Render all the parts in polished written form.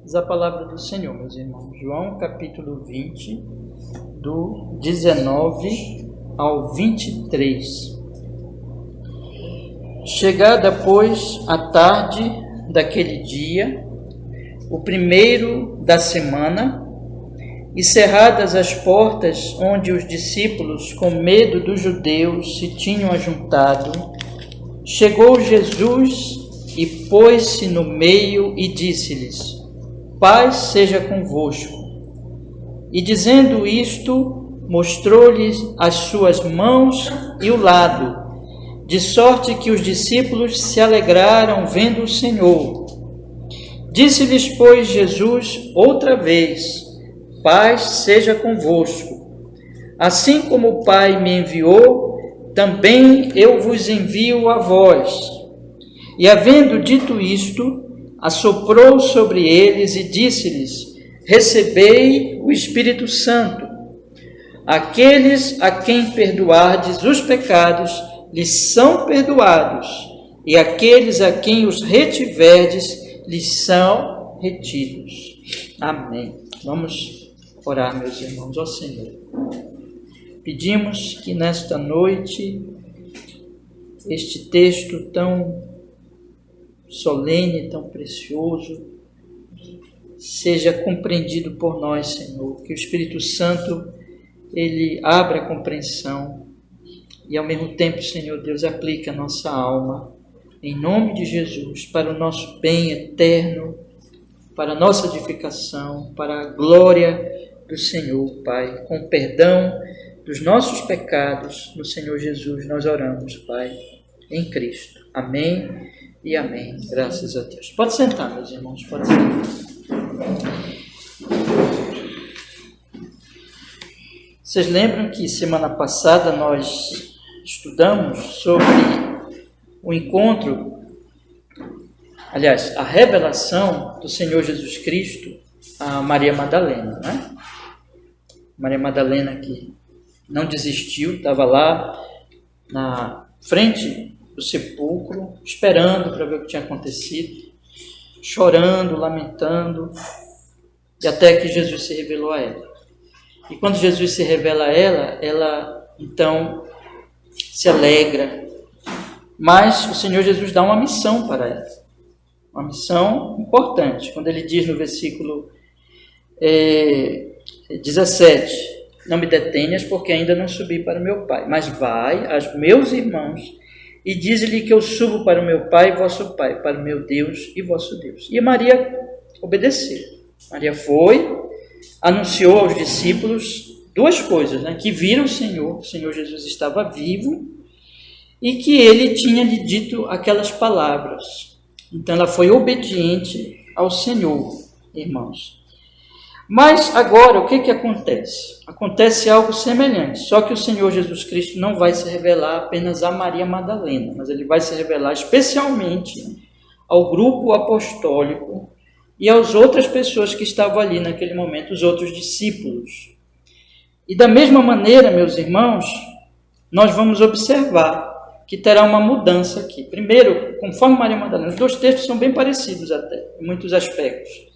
Diz a palavra do Senhor, meus irmãos. João capítulo 20, do 19 ao 23. Chegada, pois, a tarde daquele dia, o primeiro da semana, e cerradas as portas onde os discípulos, com medo dos judeus, se tinham ajuntado, chegou Jesus e pôs-se no meio e disse-lhes: Paz seja convosco. E dizendo isto, mostrou-lhes as suas mãos e o lado, de sorte que os discípulos se alegraram vendo o Senhor. Disse-lhes, pois, Jesus outra vez: Paz seja convosco. Assim como o Pai me enviou, também eu vos envio a vós. E havendo dito isto, assoprou sobre eles e disse-lhes: Recebei o Espírito Santo. Aqueles a quem perdoardes os pecados, lhes são perdoados, e aqueles a quem os retiverdes, lhes são retidos. Amém. Vamos orar, meus irmãos, ao Senhor. Pedimos que nesta noite, este texto tão solene, tão precioso, seja compreendido por nós, Senhor. Que o Espírito Santo, ele abra a compreensão e, ao mesmo tempo, Senhor Deus, aplique a nossa alma, em nome de Jesus, para o nosso bem eterno, para a nossa edificação, para a glória do Senhor, Pai. Com perdão dos nossos pecados, no Senhor Jesus, nós oramos, Pai, em Cristo. Amém e amém. Graças a Deus. Pode sentar, meus irmãos, pode sentar. Vocês lembram que semana passada nós estudamos sobre o encontro, aliás, a revelação do Senhor Jesus Cristo a Maria Madalena, né? Maria Madalena que não desistiu, estava lá na frente do sepulcro, esperando para ver o que tinha acontecido, chorando, lamentando, e até que Jesus se revelou a ela. E quando Jesus se revela a ela, ela então se alegra, mas o Senhor Jesus dá uma missão para ela, uma missão importante, quando ele diz no versículo 17: Não me detenhas, porque ainda não subi para o meu Pai, mas vai aos meus irmãos e diz-lhe que eu subo para o meu Pai e vosso Pai, para o meu Deus e vosso Deus. E Maria obedeceu. Maria foi, anunciou aos discípulos duas coisas, né? Que viram o Senhor Jesus estava vivo e que ele tinha lhe dito aquelas palavras. Então ela foi obediente ao Senhor, irmãos. Mas agora, o que acontece? Acontece algo semelhante, só que o Senhor Jesus Cristo não vai se revelar apenas a Maria Madalena, mas ele vai se revelar especialmente ao grupo apostólico e às outras pessoas que estavam ali naquele momento, os outros discípulos. E da mesma maneira, meus irmãos, nós vamos observar que terá uma mudança aqui. Primeiro, conforme Maria Madalena, os dois textos são bem parecidos até, em muitos aspectos.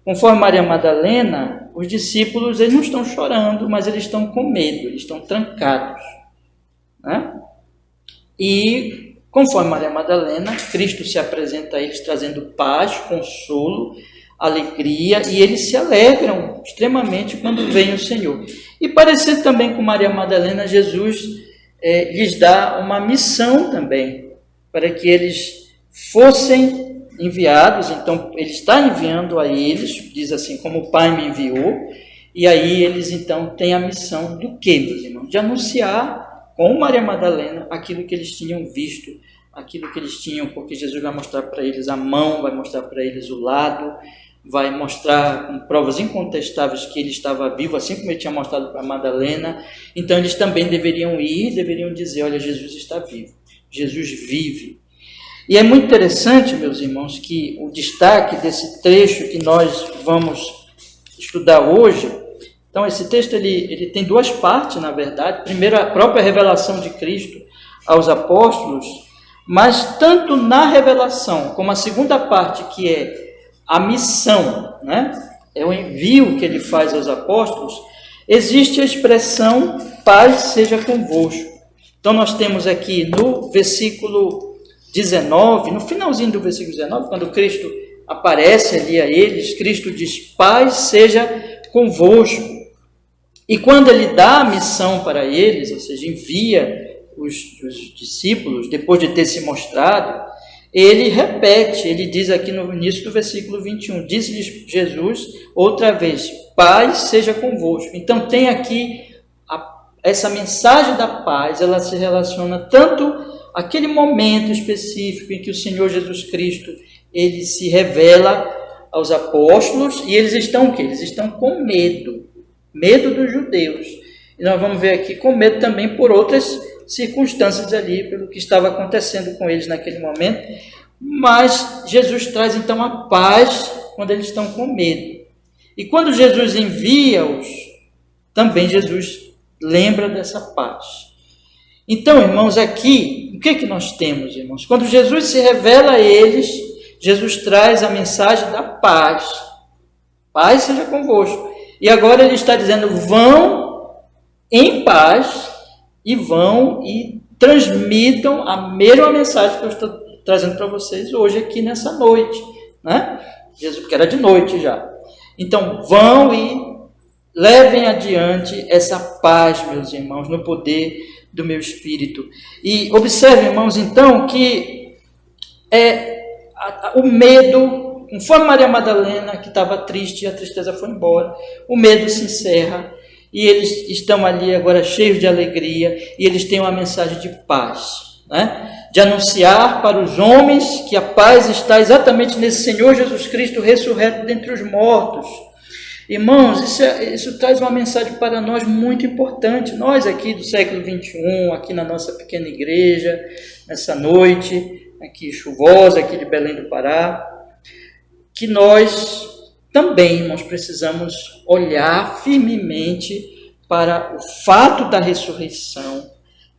Conforme Maria Madalena, os discípulos eles não estão chorando, mas eles estão com medo, eles estão trancados, né? E conforme Maria Madalena, Cristo se apresenta a eles trazendo paz, consolo, alegria, e eles se alegram extremamente quando veem o Senhor. E parecido também com Maria Madalena, Jesus lhes dá uma missão também, para que eles fossem enviados. Então ele está enviando a eles, diz assim, como o Pai me enviou, e aí eles então têm a missão do quê, meus irmãos? De anunciar com Maria Madalena aquilo que eles tinham visto, aquilo que eles tinham, porque Jesus vai mostrar para eles a mão, vai mostrar para eles o lado, vai mostrar com provas incontestáveis que ele estava vivo, assim como ele tinha mostrado para Madalena. Então eles também deveriam ir, deveriam dizer: olha, Jesus está vivo, Jesus vive. E é muito interessante, meus irmãos, que o destaque desse trecho que nós vamos estudar hoje, então esse texto ele tem duas partes, na verdade. Primeiro, a própria revelação de Cristo aos apóstolos, mas tanto na revelação como a segunda parte, que é a missão, né? É o envio que ele faz aos apóstolos, existe a expressão paz seja convosco. Então nós temos aqui no versículo 19, no finalzinho do versículo 19, quando Cristo aparece ali a eles, Cristo diz, paz seja convosco. E quando ele dá a missão para eles, ou seja, envia os discípulos, depois de ter se mostrado, ele repete, ele diz aqui no início do versículo 21, diz-lhes Jesus outra vez, paz seja convosco. Então tem aqui essa mensagem da paz, ela se relaciona tanto àquele momento específico em que o Senhor Jesus Cristo, ele se revela aos apóstolos, e eles estão o quê? Eles estão com medo dos judeus. E nós vamos ver aqui com medo também por outras circunstâncias ali, pelo que estava acontecendo com eles naquele momento, mas Jesus traz então a paz quando eles estão com medo. E quando Jesus envia-os, também Jesus lembra dessa paz. Então, irmãos, aqui, o que nós temos, irmãos? Quando Jesus se revela a eles, Jesus traz a mensagem da paz. Paz seja convosco. E agora ele está dizendo, vão em paz e vão e transmitam a mesma mensagem que eu estou trazendo para vocês hoje aqui nessa noite, né? Jesus, porque era de noite já. Então, vão e levem adiante essa paz, meus irmãos, no poder do meu Espírito. E observe, irmãos, então, que o medo, conforme Maria Madalena, que estava triste e a tristeza foi embora, o medo se encerra, e eles estão ali agora cheios de alegria, e eles têm uma mensagem de paz, né? De anunciar para os homens que a paz está exatamente nesse Senhor Jesus Cristo ressurreto dentre os mortos. Irmãos, isso traz uma mensagem para nós muito importante, nós aqui do século XXI, aqui na nossa pequena igreja, nessa noite, aqui chuvosa, aqui de Belém do Pará, que nós também, irmãos, precisamos olhar firmemente para o fato da ressurreição,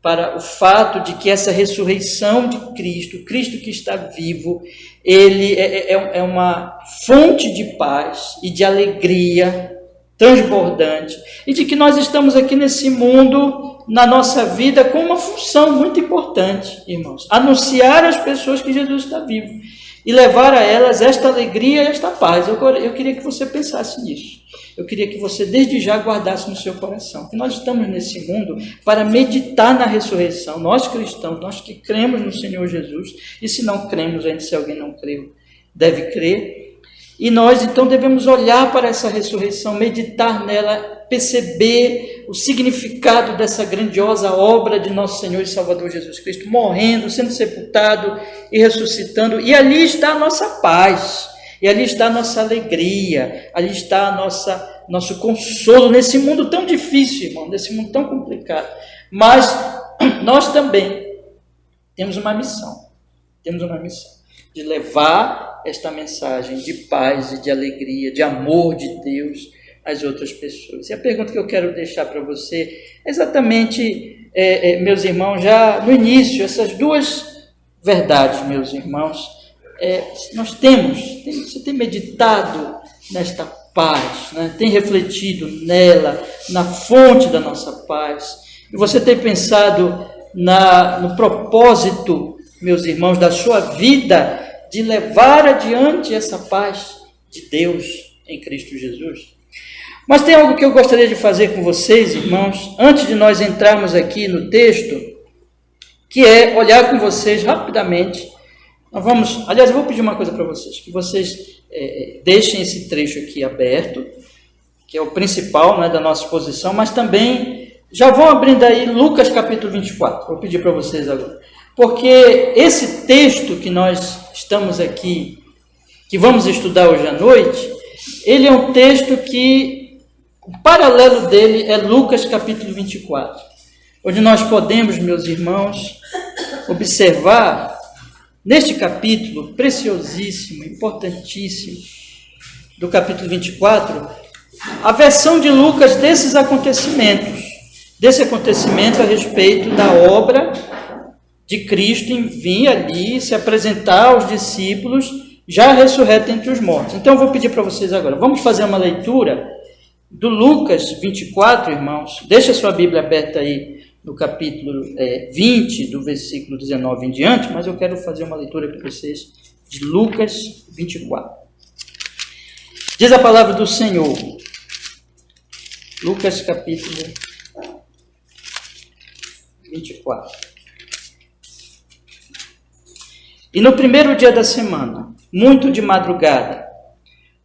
para o fato de que essa ressurreição de Cristo, Cristo que está vivo, ele é uma fonte de paz e de alegria transbordante, e de que nós estamos aqui nesse mundo, na nossa vida, com uma função muito importante, irmãos, anunciar às pessoas que Jesus está vivo, e levar a elas esta alegria e esta paz. Eu queria que você pensasse nisso. Eu queria que você desde já guardasse no seu coração que nós estamos nesse mundo para meditar na ressurreição. Nós cristãos, nós que cremos no Senhor Jesus, e se não cremos ainda, se alguém não creu, deve crer. E nós então devemos olhar para essa ressurreição, meditar nela, perceber o significado dessa grandiosa obra de nosso Senhor e Salvador Jesus Cristo, morrendo, sendo sepultado e ressuscitando, e ali está a nossa paz, e ali está a nossa alegria, ali está nosso consolo nesse mundo tão difícil, irmão, nesse mundo tão complicado. Mas nós também temos uma missão de levar esta mensagem de paz e de alegria, de amor de Deus às outras pessoas. E a pergunta que eu quero deixar para você é exatamente, meus irmãos, já no início, essas duas verdades, meus irmãos, você tem meditado nesta paz, né? Tem refletido nela, na fonte da nossa paz, e você tem pensado no propósito, meus irmãos, da sua vida, de levar adiante essa paz de Deus em Cristo Jesus? Mas tem algo que eu gostaria de fazer com vocês, irmãos, antes de nós entrarmos aqui no texto, que é olhar com vocês rapidamente. Aliás, eu vou pedir uma coisa para vocês, que vocês deixem esse trecho aqui aberto, que é o principal, né, da nossa exposição, mas também já vão abrindo aí Lucas capítulo 24, vou pedir para vocês agora. Porque esse texto que nós estamos aqui, que vamos estudar hoje à noite, ele é um texto que o paralelo dele é Lucas capítulo 24, onde nós podemos, meus irmãos, observar neste capítulo preciosíssimo, importantíssimo, do capítulo 24, a versão de Lucas desse acontecimento a respeito da obra de Cristo em vir ali se apresentar aos discípulos já ressurreto entre os mortos. Então eu vou pedir para vocês agora, vamos fazer uma leitura do Lucas 24, irmãos. Deixa a sua Bíblia aberta aí no capítulo 20, do versículo 19 em diante, mas eu quero fazer uma leitura para vocês de Lucas 24. Diz a palavra do Senhor, Lucas capítulo 24. E no primeiro dia da semana, muito de madrugada,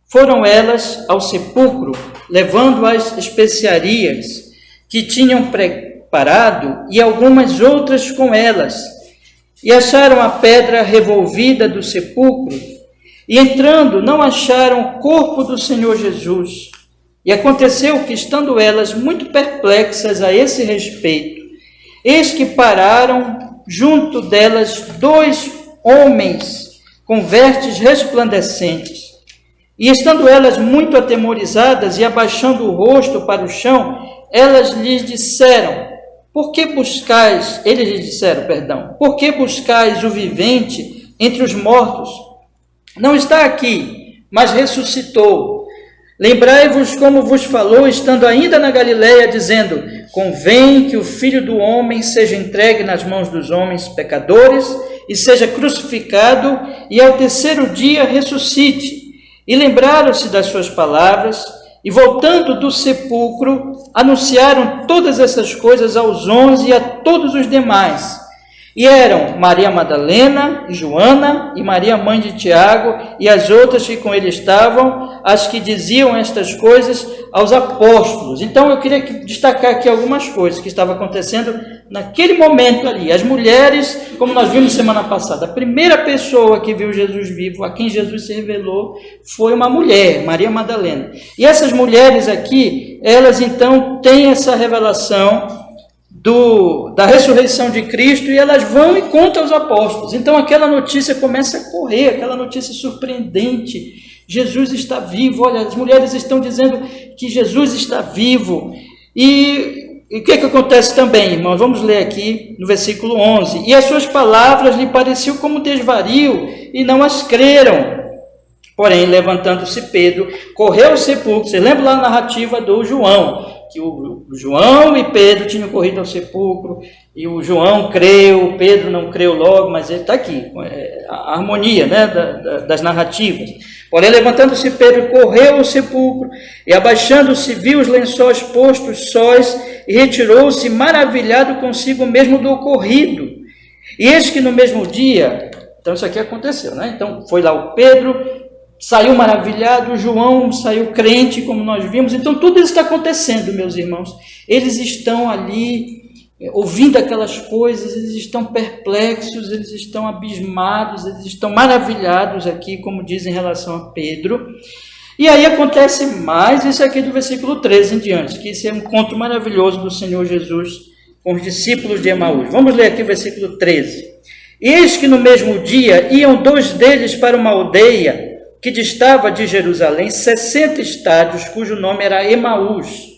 foram elas ao sepulcro, levando as especiarias que tinham preparado e algumas outras com elas, e acharam a pedra revolvida do sepulcro, e entrando não acharam o corpo do Senhor Jesus. E aconteceu que, estando elas muito perplexas a esse respeito, eis que pararam junto delas 2 homens com vestes resplandecentes. E estando elas muito atemorizadas e abaixando o rosto para o chão, elas lhes disseram, por que buscais o vivente entre os mortos? Não está aqui, mas ressuscitou. Lembrai-vos como vos falou, estando ainda na Galileia, dizendo, convém que o Filho do Homem seja entregue nas mãos dos homens pecadores e seja crucificado, e ao terceiro dia ressuscite. E lembraram-se das suas palavras, e voltando do sepulcro, anunciaram todas essas coisas aos 11 e a todos os demais. E eram Maria Madalena, Joana e Maria, mãe de Tiago, e as outras que com ele estavam, as que diziam estas coisas aos apóstolos. Então eu queria destacar aqui algumas coisas que estavam acontecendo naquele momento ali. As mulheres, como nós vimos semana passada, a primeira pessoa que viu Jesus vivo, a quem Jesus se revelou, foi uma mulher, Maria Madalena. E essas mulheres aqui, elas então têm essa revelação da ressurreição de Cristo, e elas vão e contam aos apóstolos. Então aquela notícia começa a correr, aquela notícia surpreendente. Jesus está vivo, olha, as mulheres estão dizendo que Jesus está vivo. E o que acontece também, irmãos? Vamos ler aqui no versículo 11. E as suas palavras lhe pareciam como desvario, e não as creram. Porém, levantando-se Pedro, correu ao sepulcro. Você lembra lá a narrativa do João, que o João e Pedro tinham corrido ao sepulcro, e o João creu, Pedro não creu logo, mas ele está aqui, a harmonia, né, das narrativas. Porém, levantando-se Pedro, correu ao sepulcro, e abaixando-se, viu os lençóis postos sós, e retirou-se maravilhado consigo mesmo do ocorrido. E eis que no mesmo dia, então isso aqui aconteceu, né? Então foi lá o Pedro, saiu maravilhado, o João saiu crente, como nós vimos. Então tudo isso está acontecendo, meus irmãos. Eles estão ali ouvindo aquelas coisas, eles estão perplexos, eles estão abismados, eles estão maravilhados aqui, como diz em relação a Pedro. E aí acontece mais isso aqui do versículo 13 em diante, que esse é um encontro maravilhoso do Senhor Jesus com os discípulos de Emaús. Vamos ler aqui o versículo 13. Eis que no mesmo dia iam 2 deles para uma aldeia que distava de Jerusalém 60 estádios, cujo nome era Emaús.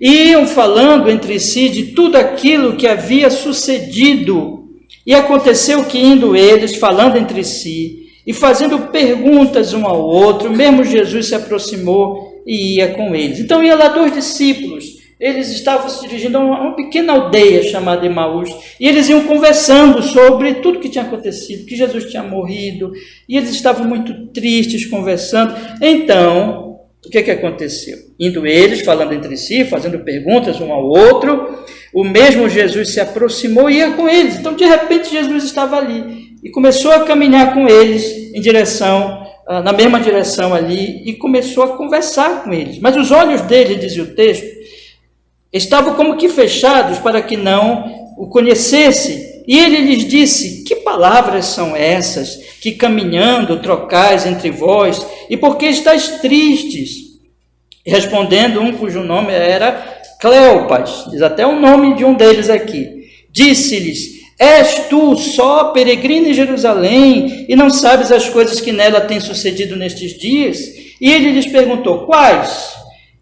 E iam falando entre si de tudo aquilo que havia sucedido. E aconteceu que, indo eles, falando entre si, e fazendo perguntas um ao outro, mesmo Jesus se aproximou e ia com eles. Então, ia lá 2 discípulos, eles estavam se dirigindo a uma pequena aldeia chamada Emaús, e eles iam conversando sobre tudo que tinha acontecido, que Jesus tinha morrido, e eles estavam muito tristes conversando. Então, o que aconteceu? Indo eles, falando entre si, fazendo perguntas um ao outro, o mesmo Jesus se aproximou e ia com eles. Então, de repente, Jesus estava ali e começou a caminhar com eles na mesma direção ali, e começou a conversar com eles. Mas os olhos dele, dizia o texto, estavam como que fechados para que não o conhecesse. E ele lhes disse, que palavras são essas que caminhando trocais entre vós, e por que estáis tristes? E respondendo um cujo nome era Cleopas, diz até o nome de um deles aqui, disse-lhes, és tu só peregrino em Jerusalém, e não sabes as coisas que nela têm sucedido nestes dias? E ele lhes perguntou, quais?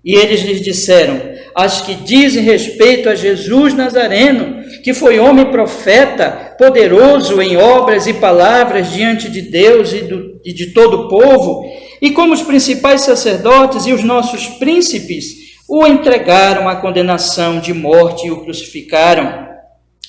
E eles lhes disseram, as que dizem respeito a Jesus Nazareno, que foi homem profeta, poderoso em obras e palavras diante de Deus e de todo o povo, e como os principais sacerdotes e os nossos príncipes o entregaram à condenação de morte e o crucificaram.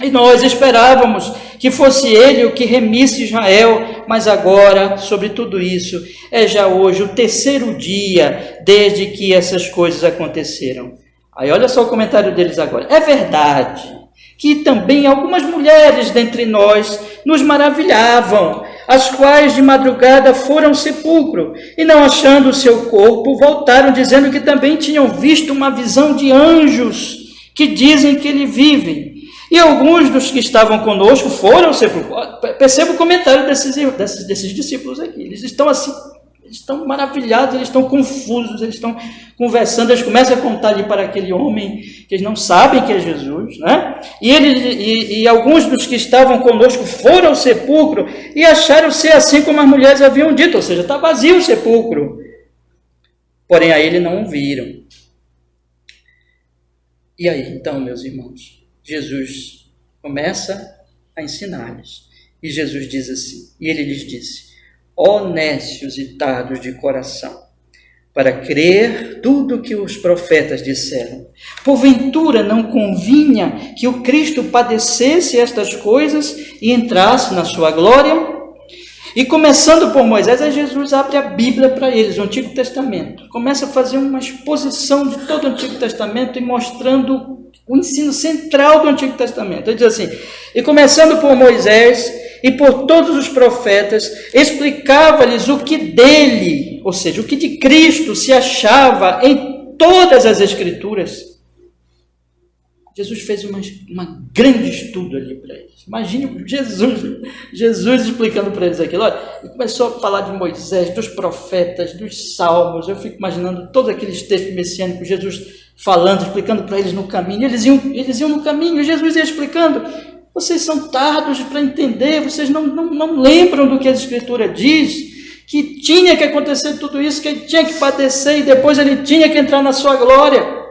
E nós esperávamos que fosse ele o que remisse Israel, mas agora, sobre tudo isso, é já hoje o terceiro dia desde que essas coisas aconteceram. Aí olha só o comentário deles agora. É verdade que também algumas mulheres dentre nós nos maravilhavam, as quais de madrugada foram ao sepulcro, e não achando o seu corpo, voltaram dizendo que também tinham visto uma visão de anjos, que dizem que ele vive. E alguns dos que estavam conosco foram ao sepulcro. Perceba o comentário desses discípulos aqui. Eles estão assim, eles estão maravilhados, eles estão confusos, eles estão conversando, eles começam a contar ali para aquele homem que eles não sabem que é Jesus, né? E alguns dos que estavam conosco foram ao sepulcro e acharam ser assim como as mulheres haviam dito, ou seja, está vazio o sepulcro. Porém, a ele não o viram. E aí, então, meus irmãos, Jesus começa a ensinar-lhes. E Jesus diz assim, e ele lhes disse: ó nécios e tardos de coração, para crer tudo que os profetas disseram. Porventura não convinha que o Cristo padecesse estas coisas e entrasse na sua glória? E começando por Moisés, aí Jesus abre a Bíblia para eles, o Antigo Testamento. Começa a fazer uma exposição de todo o Antigo Testamento e mostrando o ensino central do Antigo Testamento. Ele diz assim, e começando por Moisés e por todos os profetas, explicava-lhes o que dele, ou seja, o que de Cristo se achava em todas as Escrituras. Jesus fez uma grande estudo ali para eles. Imagine Jesus explicando para eles aquilo. Olha, ele começou a falar de Moisés, dos profetas, dos salmos. Eu fico imaginando todos aqueles textos messiânicos, Jesus falando, explicando para eles no caminho. Eles iam no caminho e Jesus ia explicando. Vocês são tardos para entender, vocês não lembram do que a Escritura diz, que tinha que acontecer tudo isso, que ele tinha que padecer e depois ele tinha que entrar na sua glória.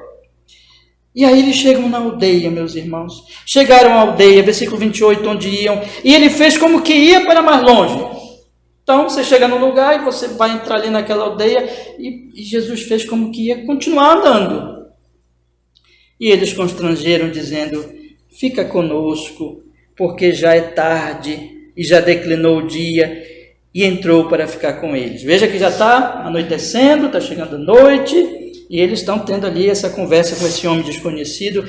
E aí eles chegam na aldeia, meus irmãos. Chegaram à aldeia, versículo 28, onde iam, e ele fez como que ia para mais longe. Então, você chega no lugar e você vai entrar ali naquela aldeia, e Jesus fez como que ia continuar andando. E eles constrangeram, dizendo, fica conosco, porque já é tarde, e já declinou o dia, e entrou para ficar com eles. Veja que já está anoitecendo, está chegando a noite, e eles estão tendo ali essa conversa com esse homem desconhecido,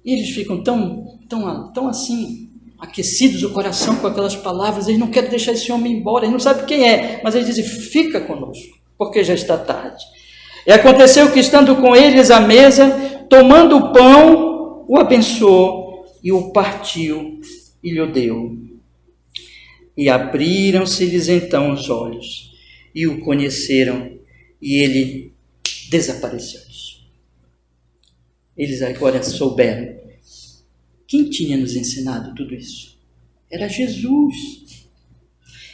e eles ficam tão assim, aquecidos o coração com aquelas palavras, eles não querem deixar esse homem embora, eles não sabem quem é, mas eles dizem, fica conosco, porque já está tarde. E aconteceu que, estando com eles à mesa, tomando o pão, o abençoou, e o partiu, e lhe deu. E abriram-se-lhes então os olhos, e o conheceram, e ele desapareceu. Eles agora souberam. Quem tinha nos ensinado tudo isso? Era Jesus.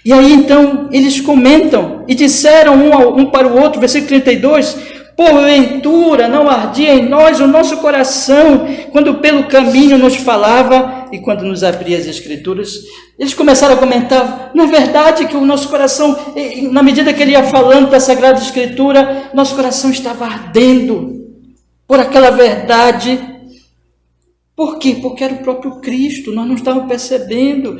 E aí então eles comentam e disseram um para o outro, versículo 32, porventura não ardia em nós o nosso coração quando pelo caminho nos falava e quando nos abria as Escrituras. Eles começaram a comentar, não é verdade que o nosso coração, na medida que ele ia falando da Sagrada Escritura, nosso coração estava ardendo por aquela verdade. Por quê? Porque era o próprio Cristo, nós não estávamos percebendo.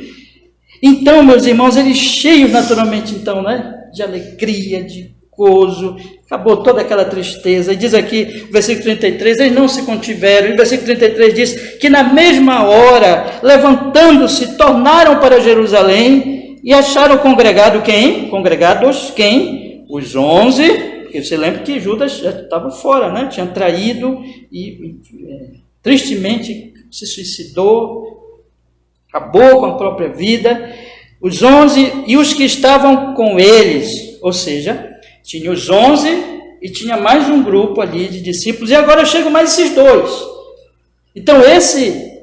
Então, meus irmãos, eles cheios naturalmente, então, né, de alegria, de gozo, acabou toda aquela tristeza. E diz aqui, versículo 33, eles não se contiveram. E o versículo 33 diz que na mesma hora, levantando-se, tornaram para Jerusalém e acharam congregado quem? Congregados quem? Os 11, porque você lembra que Judas já estava fora, né? Tinha traído e tristemente se suicidou, acabou com a própria vida. Os 11 e os que estavam com eles, ou seja, tinha os 11 e tinha mais um grupo ali de discípulos, e agora chegam mais esses dois. Então esse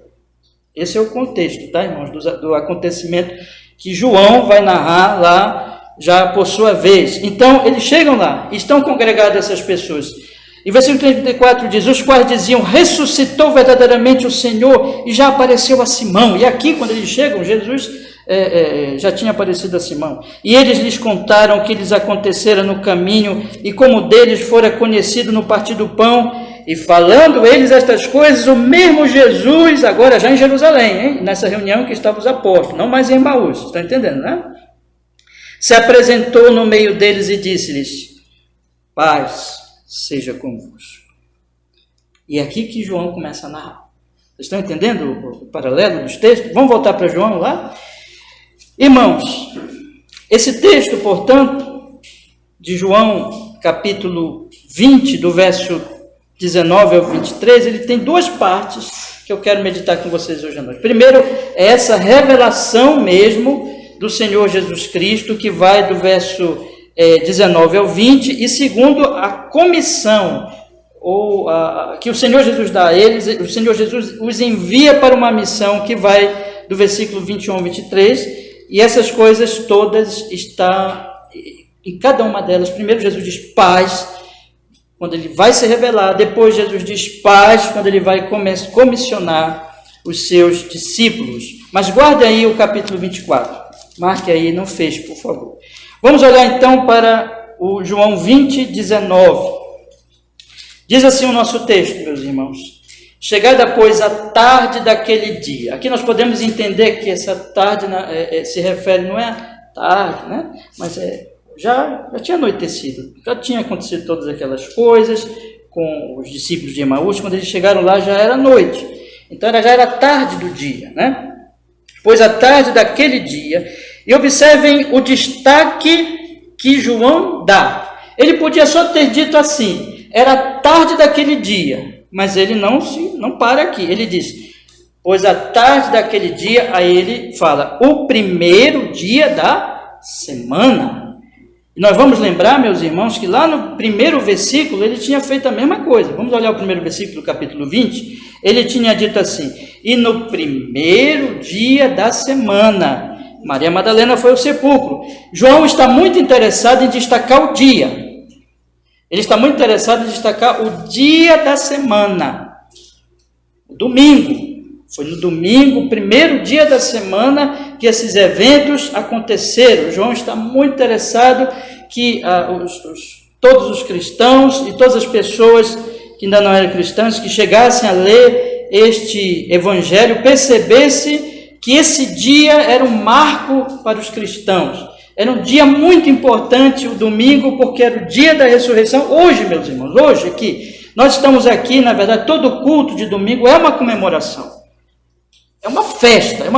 é o contexto, tá, irmãos, do acontecimento que João vai narrar lá, já por sua vez. Então eles chegam lá, estão congregadas essas pessoas, E versículo 34 diz, os quais diziam, ressuscitou verdadeiramente o Senhor e já apareceu a Simão. E aqui, quando eles chegam, Jesus já tinha aparecido a Simão. E eles lhes contaram o que lhes acontecera no caminho e como deles fora conhecido no partir do pão. E falando eles estas coisas, o mesmo Jesus, agora já em Jerusalém, hein? Nessa reunião que estavam os apóstolos, não mais em Emaús, estão entendendo, né? Se apresentou no meio deles e disse-lhes, paz seja convosco. E é aqui que João começa a narrar. Vocês estão entendendo o paralelo dos textos? Vamos voltar para João lá? Irmãos, esse texto, portanto, de João, capítulo 20, do verso 19 ao 23, ele tem duas partes que eu quero meditar com vocês hoje à noite. Primeiro, é essa revelação mesmo do Senhor Jesus Cristo, que vai do verso 19 ao 20, e segundo, a comissão que o Senhor Jesus dá a eles, o Senhor Jesus os envia para uma missão que vai do versículo 21 ao 23, e essas coisas todas estão em cada uma delas. Primeiro Jesus diz paz, quando ele vai se revelar. Depois Jesus diz paz, quando ele vai comissionar os seus discípulos. Mas guarde aí o capítulo 24, marque aí, não feche, por favor. Vamos olhar então para o João 20, 19. Diz assim o nosso texto, meus irmãos. Chegada, pois, a tarde daquele dia. Aqui nós podemos entender que essa tarde se refere, não é a tarde, né? Mas já tinha anoitecido, já tinha acontecido todas aquelas coisas com os discípulos de Emaús. Quando eles chegaram lá já era noite, então já era tarde do dia, né? Pois a tarde daquele dia, e observem o destaque que João dá. Ele podia só ter dito assim, era tarde daquele dia, mas ele não para aqui. Ele diz, pois a tarde daquele dia, aí ele fala, o primeiro dia da semana. E nós vamos lembrar, meus irmãos, que lá no primeiro versículo ele tinha feito a mesma coisa. Vamos olhar o primeiro versículo do capítulo 20. Ele tinha dito assim, e no primeiro dia da semana, Maria Madalena foi ao sepulcro. João está muito interessado em destacar o dia. Ele está muito interessado em destacar o dia da semana, o domingo. Foi no domingo, o primeiro dia da semana, que esses eventos aconteceram. João está muito interessado que todos os cristãos e todas as pessoas que ainda não eram cristãs, que chegassem a ler este evangelho, percebessem que esse dia era um marco para os cristãos. Era um dia muito importante, o domingo, porque era o dia da ressurreição. Hoje, meus irmãos, hoje aqui, nós estamos aqui, na verdade, todo culto de domingo é uma comemoração. É uma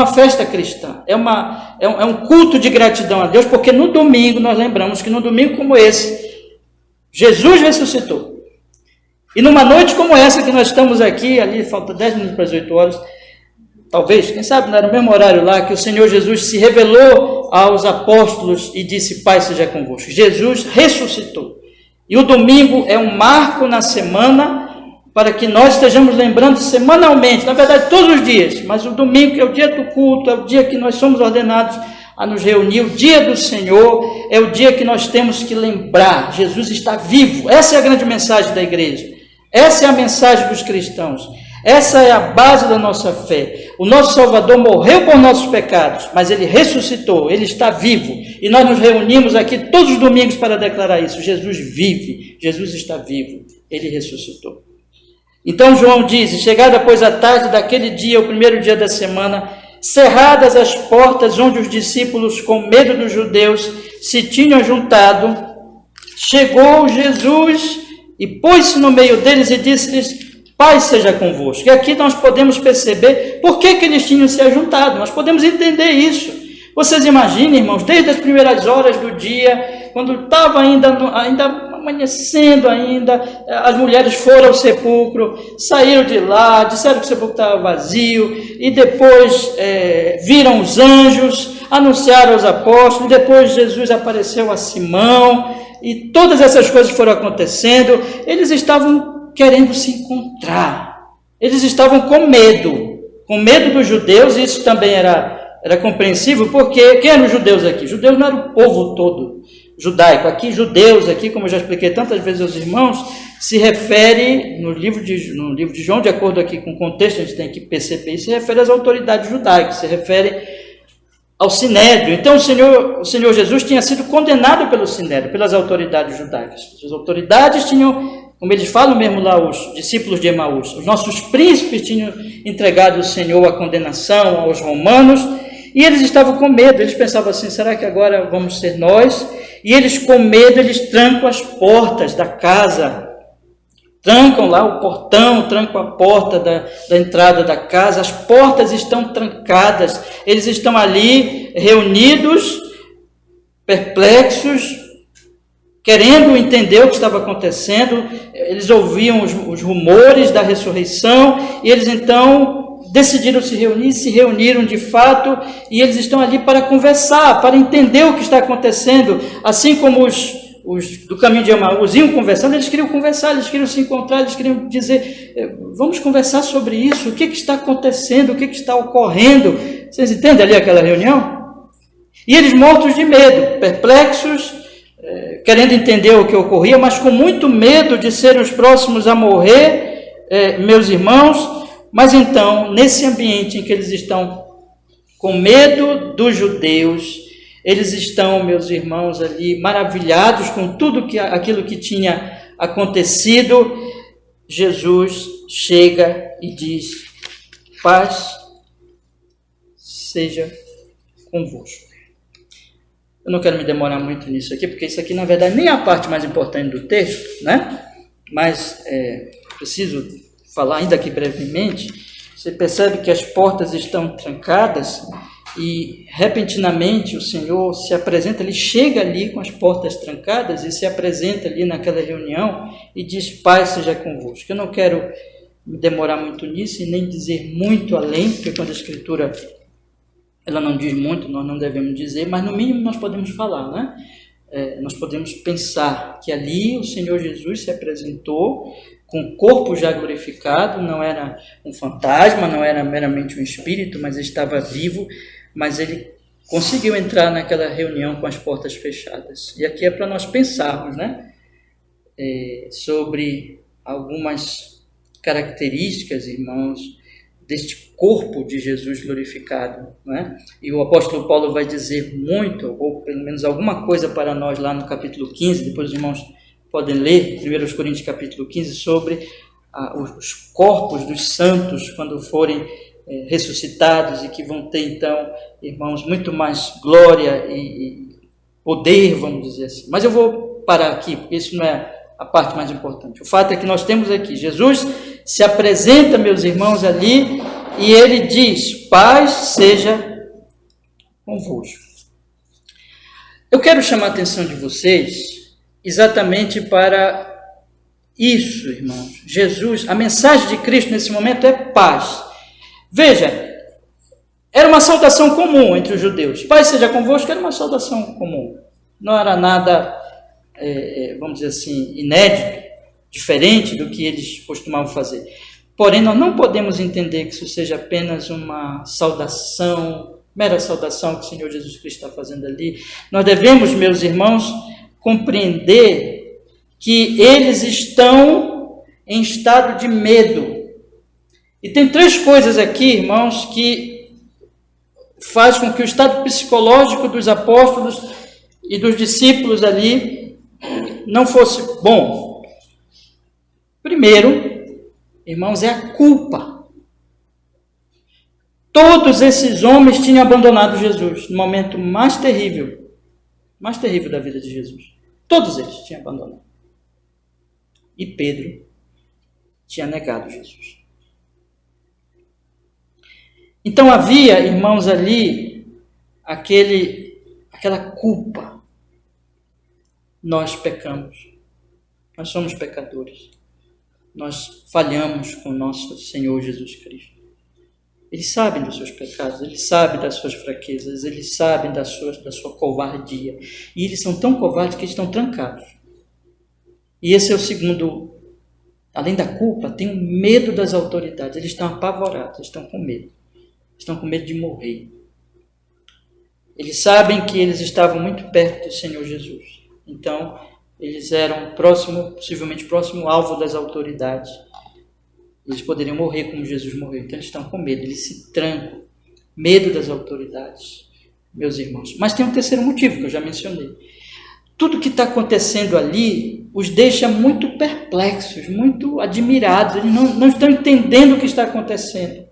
festa cristã, é um culto de gratidão a Deus, porque no domingo, nós lembramos que no domingo como esse, Jesus ressuscitou. E numa noite como essa que nós estamos aqui, ali falta 10 minutos para as 8 horas, talvez, quem sabe, não era o mesmo horário lá, que o Senhor Jesus se revelou aos apóstolos e disse, Pai seja convosco. Jesus ressuscitou. E o domingo é um marco na semana, para que nós estejamos lembrando semanalmente, na verdade todos os dias, mas o domingo é o dia do culto, é o dia que nós somos ordenados a nos reunir, o dia do Senhor é o dia que nós temos que lembrar, Jesus está vivo. Essa é a grande mensagem da igreja, essa é a mensagem dos cristãos, essa é a base da nossa fé. O nosso Salvador morreu por nossos pecados, mas Ele ressuscitou, Ele está vivo, e nós nos reunimos aqui todos os domingos para declarar isso, Jesus vive, Jesus está vivo, Ele ressuscitou. Então João diz, chegada pois a tarde daquele dia, o primeiro dia da semana, cerradas as portas onde os discípulos, com medo dos judeus, se tinham juntado, chegou Jesus e pôs-se no meio deles e disse-lhes, paz seja convosco. E aqui nós podemos perceber por que eles tinham se ajuntado, nós podemos entender isso. Vocês imaginem, irmãos, desde as primeiras horas do dia, quando estava ainda amanhecendo ainda, as mulheres foram ao sepulcro, saíram de lá, disseram que o sepulcro estava vazio, e depois viram os anjos, anunciaram aos apóstolos, depois Jesus apareceu a Simão, e todas essas coisas foram acontecendo. Eles estavam querendo se encontrar, eles estavam com medo dos judeus. Isso também era compreensível, porque quem eram os judeus aqui? Judeus não era o povo todo judaico, aqui judeus, aqui, como eu já expliquei tantas vezes aos irmãos, se refere, no livro de João, de acordo aqui com o contexto, a gente tem que perceber, se refere às autoridades judaicas, se refere ao Sinédrio. Então o Senhor Jesus tinha sido condenado pelo Sinédrio, pelas autoridades judaicas. As autoridades tinham, como eles falam mesmo lá, os discípulos de Emaús, os nossos príncipes tinham entregado o Senhor à condenação aos romanos, e eles estavam com medo, eles pensavam assim, será que agora vamos ser nós? E eles com medo, eles trancam as portas da casa, trancam lá o portão, trancam a porta da entrada da casa, as portas estão trancadas, eles estão ali reunidos, perplexos, querendo entender o que estava acontecendo. Eles ouviam os rumores da ressurreição, e eles então decidiram se reunir, se reuniram de fato, e eles estão ali para conversar, para entender o que está acontecendo, assim como os do caminho de Emaús iam conversando, eles queriam conversar, eles queriam se encontrar, eles queriam dizer, vamos conversar sobre isso, o que está acontecendo, o que está ocorrendo. Vocês entendem ali aquela reunião? E eles mortos de medo, perplexos, querendo entender o que ocorria, mas com muito medo de serem os próximos a morrer, meus irmãos. Mas então, nesse ambiente em que eles estão com medo dos judeus, eles estão, meus irmãos, ali maravilhados com tudo aquilo que tinha acontecido. Jesus chega e diz, paz seja convosco. Eu não quero me demorar muito nisso aqui, porque isso aqui, na verdade, nem é a parte mais importante do texto, né? Mas preciso falar ainda aqui brevemente. Você percebe que as portas estão trancadas e, repentinamente, o Senhor se apresenta, ele chega ali com as portas trancadas e se apresenta ali naquela reunião e diz, paz seja convosco. Eu não quero me demorar muito nisso e nem dizer muito além, porque quando a Escritura ela não diz muito, nós não devemos dizer, mas no mínimo nós podemos falar, né? Nós podemos pensar que ali o Senhor Jesus se apresentou com o corpo já glorificado, não era um fantasma, não era meramente um espírito, mas ele estava vivo, mas ele conseguiu entrar naquela reunião com as portas fechadas. E aqui é para nós pensarmos, né? Sobre algumas características, irmãos, deste corpo de Jesus glorificado, né? E o apóstolo Paulo vai dizer muito, ou pelo menos alguma coisa para nós lá no capítulo 15, depois os irmãos podem ler 1 Coríntios capítulo 15, sobre os corpos dos santos quando forem ressuscitados e que vão ter então, irmãos, muito mais glória e poder, vamos dizer assim. Mas eu vou parar aqui, porque isso não é a parte mais importante. O fato é que nós temos aqui, Jesus se apresenta, meus irmãos, ali, e ele diz, paz seja convosco. Eu quero chamar a atenção de vocês exatamente para isso, irmãos. Jesus, a mensagem de Cristo nesse momento é paz. Veja, era uma saudação comum entre os judeus. Paz seja convosco, era uma saudação comum. Não era nada, vamos dizer assim, inédito, diferente do que eles costumavam fazer. Porém, nós não podemos entender que isso seja apenas uma saudação, mera saudação que o Senhor Jesus Cristo está fazendo ali. Nós devemos, meus irmãos, compreender que eles estão em estado de medo. E tem três coisas aqui, irmãos, que faz com que o estado psicológico dos apóstolos e dos discípulos ali não fosse bom. Primeiro, irmãos, é a culpa. Todos esses homens tinham abandonado Jesus no momento mais terrível da vida de Jesus. Todos eles tinham abandonado. E Pedro tinha negado Jesus. Então havia, irmãos, ali aquela culpa. Nós pecamos. Nós somos pecadores. Nós falhamos com o nosso Senhor Jesus Cristo. Eles sabem dos seus pecados, eles sabem das suas fraquezas, eles sabem da sua covardia. E eles são tão covardes que eles estão trancados. E esse é o segundo. Além da culpa, tem o medo das autoridades. Eles estão apavorados, eles estão com medo. Estão com medo de morrer. Eles sabem que eles estavam muito perto do Senhor Jesus. Então, eles eram possivelmente próximo alvo das autoridades. Eles poderiam morrer como Jesus morreu. Então eles estão com medo, eles se trancam. Medo das autoridades, meus irmãos. Mas tem um terceiro motivo que eu já mencionei. Tudo que está acontecendo ali os deixa muito perplexos, muito admirados. Eles não estão entendendo o que está acontecendo.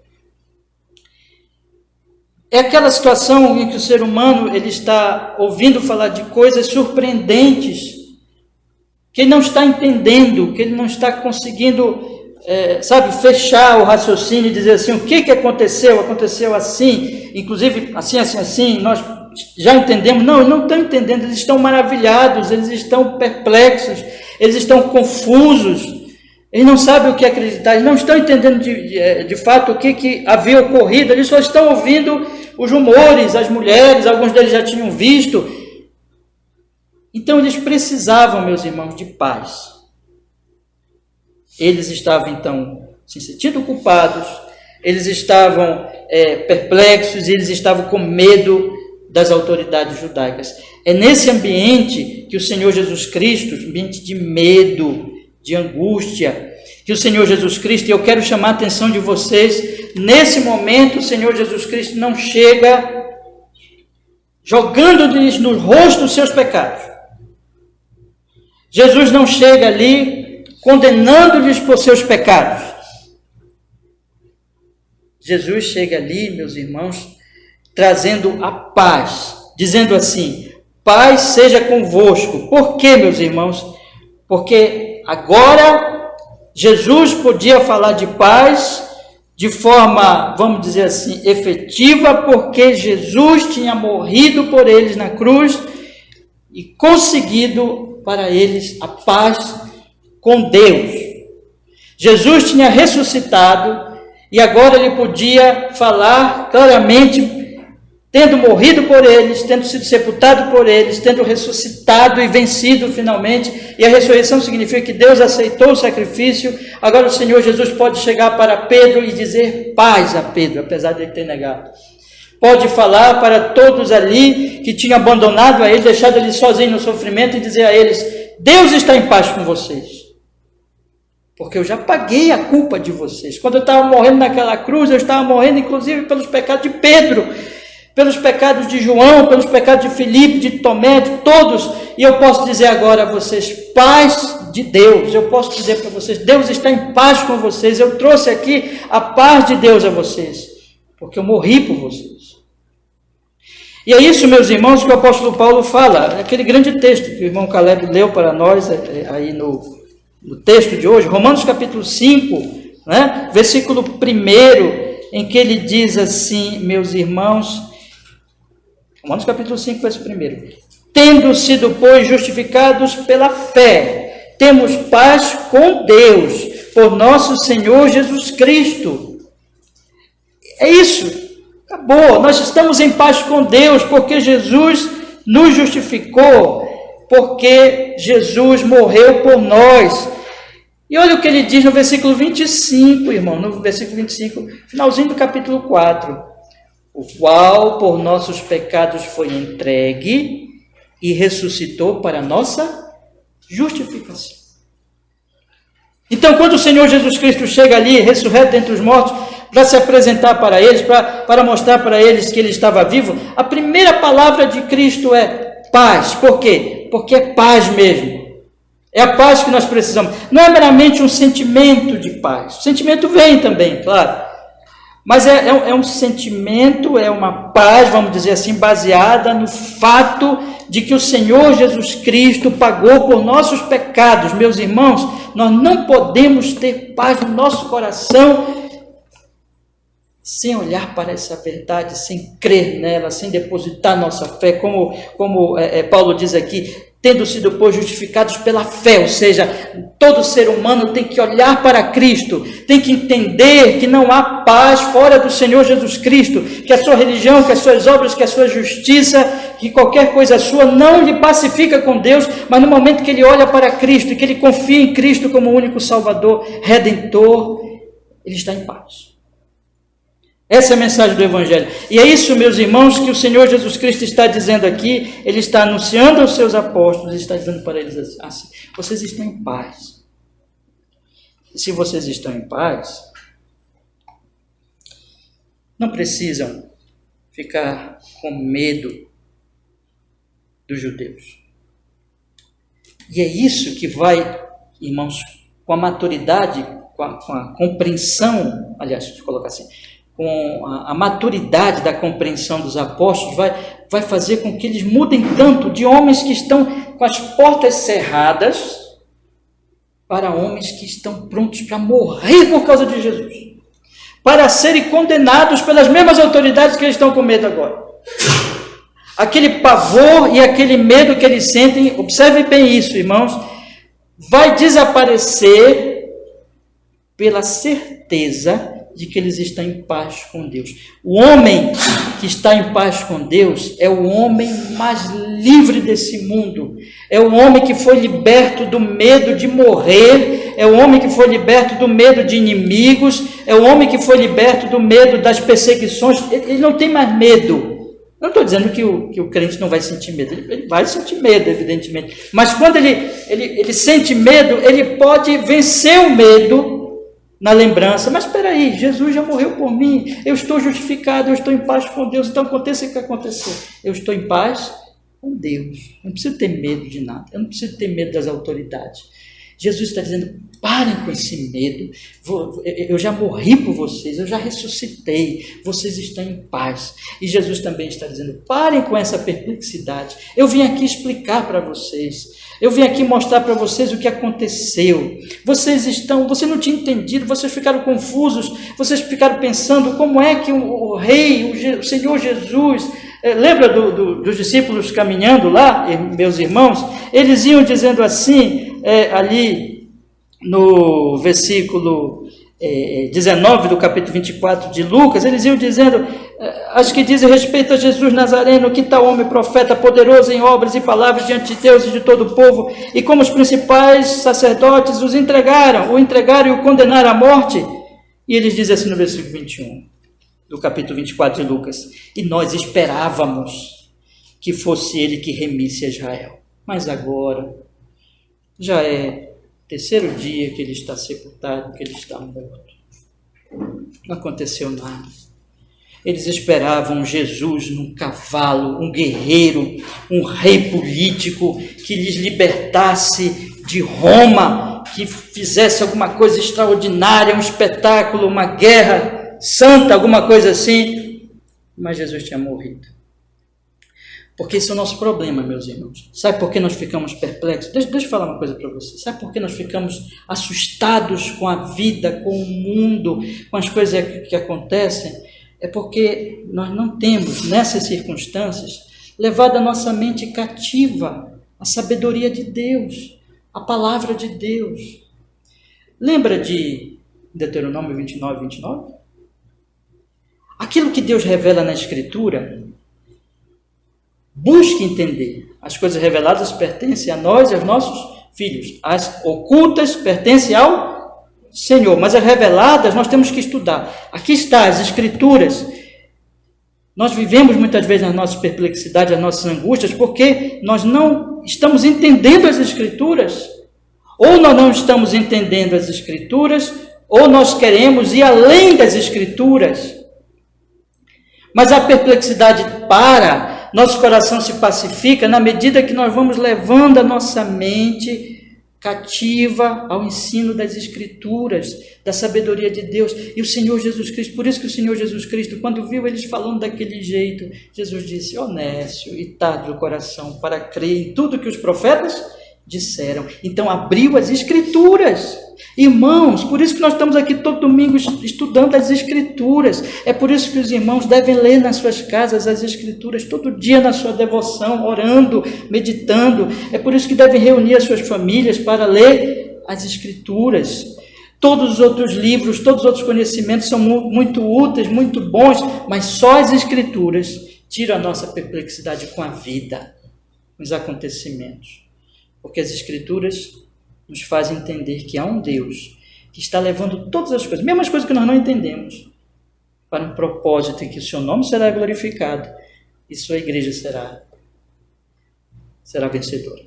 É aquela situação em que o ser humano ele está ouvindo falar de coisas surpreendentes, que ele não está entendendo, que ele não está conseguindo, fechar o raciocínio e dizer assim, o que aconteceu? Aconteceu assim, inclusive assim, nós já entendemos. Não, eles não estão entendendo, eles estão maravilhados, eles estão perplexos, eles estão confusos, eles não sabem o que acreditar, eles não estão entendendo de fato o que havia ocorrido, eles só estão ouvindo os rumores, as mulheres, alguns deles já tinham visto. Então eles precisavam, meus irmãos, de paz. Eles estavam, então, se sentindo culpados, eles estavam perplexos, eles estavam com medo das autoridades judaicas. É nesse ambiente que o Senhor Jesus Cristo, ambiente de medo, de angústia, que o Senhor Jesus Cristo, e eu quero chamar a atenção de vocês, nesse momento o Senhor Jesus Cristo não chega jogando-lhes no rosto os seus pecados. Jesus não chega ali condenando-lhes por seus pecados. Jesus chega ali, meus irmãos, trazendo a paz, dizendo assim, paz seja convosco. Por quê, meus irmãos? Porque agora Jesus podia falar de paz de forma, vamos dizer assim, efetiva, porque Jesus tinha morrido por eles na cruz e conseguido para eles a paz com Deus. Jesus tinha ressuscitado e agora ele podia falar claramente, tendo morrido por eles, tendo sido sepultado por eles, tendo ressuscitado e vencido finalmente, e a ressurreição significa que Deus aceitou o sacrifício. Agora o Senhor Jesus pode chegar para Pedro e dizer paz a Pedro, apesar de ele ter negado. Pode falar para todos ali que tinham abandonado a ele, deixado ele sozinho no sofrimento e dizer a eles, Deus está em paz com vocês, porque eu já paguei a culpa de vocês. Quando eu estava morrendo naquela cruz, eu estava morrendo inclusive pelos pecados de Pedro, pelos pecados de João, pelos pecados de Filipe, de Tomé, de todos, e eu posso dizer agora a vocês, paz de Deus. Eu posso dizer para vocês, Deus está em paz com vocês, eu trouxe aqui a paz de Deus a vocês, porque eu morri por vocês. E é isso, meus irmãos, que o apóstolo Paulo fala, aquele grande texto que o irmão Caleb leu para nós, aí no texto de hoje, Romanos capítulo 5, né, versículo 1, em que ele diz assim, meus irmãos, Romanos capítulo 5, verso 1. Tendo sido, pois, justificados pela fé, temos paz com Deus, por nosso Senhor Jesus Cristo. É isso, acabou. Nós estamos em paz com Deus, porque Jesus nos justificou, porque Jesus morreu por nós. E olha o que ele diz no versículo 25, irmão, no versículo 25, finalzinho do capítulo 4. O qual por nossos pecados foi entregue e ressuscitou para a nossa justificação. Então, quando o Senhor Jesus Cristo chega ali, ressurreto dentre os mortos, para se apresentar para eles, para mostrar para eles que ele estava vivo, a primeira palavra de Cristo é paz. Por quê? Porque é paz mesmo. É a paz que nós precisamos. Não é meramente um sentimento de paz. O sentimento vem também, claro. Mas é um sentimento, é uma paz, vamos dizer assim, baseada no fato de que o Senhor Jesus Cristo pagou por nossos pecados. Meus irmãos, nós não podemos ter paz no nosso coração sem olhar para essa verdade, sem crer nela, sem depositar nossa fé, como Paulo diz aqui, tendo sido, pois, justificados pela fé, ou seja, todo ser humano tem que olhar para Cristo, tem que entender que não há paz fora do Senhor Jesus Cristo, que a sua religião, que as suas obras, que a sua justiça, que qualquer coisa sua não lhe pacifica com Deus, mas no momento que ele olha para Cristo e que ele confia em Cristo como o único Salvador, Redentor, ele está em paz. Essa é a mensagem do Evangelho. E é isso, meus irmãos, que o Senhor Jesus Cristo está dizendo aqui. Ele está anunciando aos seus apóstolos, ele está dizendo para eles assim: vocês estão em paz. E se vocês estão em paz, não precisam ficar com medo dos judeus. E é isso que vai, irmãos, com a maturidade, com a compreensão, aliás, deixa eu colocar assim, com a maturidade da compreensão dos apóstolos, vai fazer com que eles mudem tanto de homens que estão com as portas cerradas para homens que estão prontos para morrer por causa de Jesus, para serem condenados pelas mesmas autoridades que eles estão com medo agora. Aquele pavor e aquele medo que eles sentem, observem bem isso, irmãos, vai desaparecer pela certeza de que eles estão em paz com Deus. O homem que está em paz com Deus é o homem mais livre desse mundo. É o homem que foi liberto do medo de morrer, é o homem que foi liberto do medo de inimigos, é o homem que foi liberto do medo das perseguições. Ele não tem mais medo. Não estou dizendo que o crente não vai sentir medo, ele vai sentir medo, evidentemente. Mas quando ele sente medo, ele pode vencer o medo na lembrança. Mas espera aí, Jesus já morreu por mim, eu estou justificado, eu estou em paz com Deus, então aconteça o que acontecer. Eu estou em paz com Deus, eu não preciso ter medo de nada, eu não preciso ter medo das autoridades. Jesus está dizendo: parem com esse medo, eu já morri por vocês, eu já ressuscitei, vocês estão em paz. E Jesus também está dizendo: parem com essa perplexidade, eu vim aqui explicar para vocês, eu vim aqui mostrar para vocês o que aconteceu. Vocês não tinham entendido, vocês ficaram confusos, vocês ficaram pensando como é que o rei, o Senhor Jesus... Lembra dos discípulos caminhando lá, meus irmãos? Eles iam dizendo assim, ali no versículo 19 do capítulo 24 de Lucas, eles iam dizendo, as que dizem respeito a Jesus Nazareno, que tal homem profeta, poderoso em obras e palavras diante de Deus e de todo o povo, e como os principais sacerdotes o entregaram e o condenaram à morte. E eles dizem assim no versículo 21. Do capítulo 24 de Lucas: e nós esperávamos que fosse ele que remisse a Israel. Mas agora, já é terceiro dia que ele está sepultado, que ele está morto. Não aconteceu nada. Eles esperavam Jesus num cavalo, um guerreiro, um rei político que lhes libertasse de Roma, que fizesse alguma coisa extraordinária, um espetáculo, uma guerra santa, alguma coisa assim. Mas Jesus tinha morrido. Porque esse é o nosso problema, meus irmãos. Sabe por que nós ficamos perplexos? Deixa eu falar uma coisa para vocês. Sabe por que nós ficamos assustados com a vida, com o mundo, com as coisas que acontecem? É porque nós não temos, nessas circunstâncias, levado a nossa mente cativa à sabedoria de Deus, à palavra de Deus. Lembra de Deuteronômio 29, 29? Aquilo que Deus revela na Escritura, busque entender. As coisas reveladas pertencem a nós e aos nossos filhos. As ocultas pertencem ao Senhor, mas as reveladas nós temos que estudar. Aqui está as Escrituras. Nós vivemos muitas vezes nas nossas perplexidades, as nossas angústias, porque nós não estamos entendendo as Escrituras. Ou nós não estamos entendendo as Escrituras, ou nós queremos ir além das Escrituras. Mas a perplexidade para, nosso coração se pacifica na medida que nós vamos levando a nossa mente cativa ao ensino das Escrituras, da sabedoria de Deus. E o Senhor Jesus Cristo, por isso que o Senhor Jesus Cristo, quando viu eles falando daquele jeito, Jesus disse: honesto e tardo o coração para crer em tudo que os profetas disseram. Então abriu as Escrituras. Irmãos, por isso que nós estamos aqui todo domingo estudando as Escrituras. É por isso que os irmãos devem ler nas suas casas as Escrituras, todo dia na sua devoção, orando, meditando. É por isso que devem reunir as suas famílias para ler as Escrituras. Todos os outros livros, todos os outros conhecimentos são muito úteis, muito bons, mas só as Escrituras tiram a nossa perplexidade com a vida, com os acontecimentos. Porque as Escrituras nos fazem entender que há um Deus que está levando todas as coisas, mesmo as coisas que nós não entendemos, para um propósito em que o seu nome será glorificado e sua igreja será vencedora.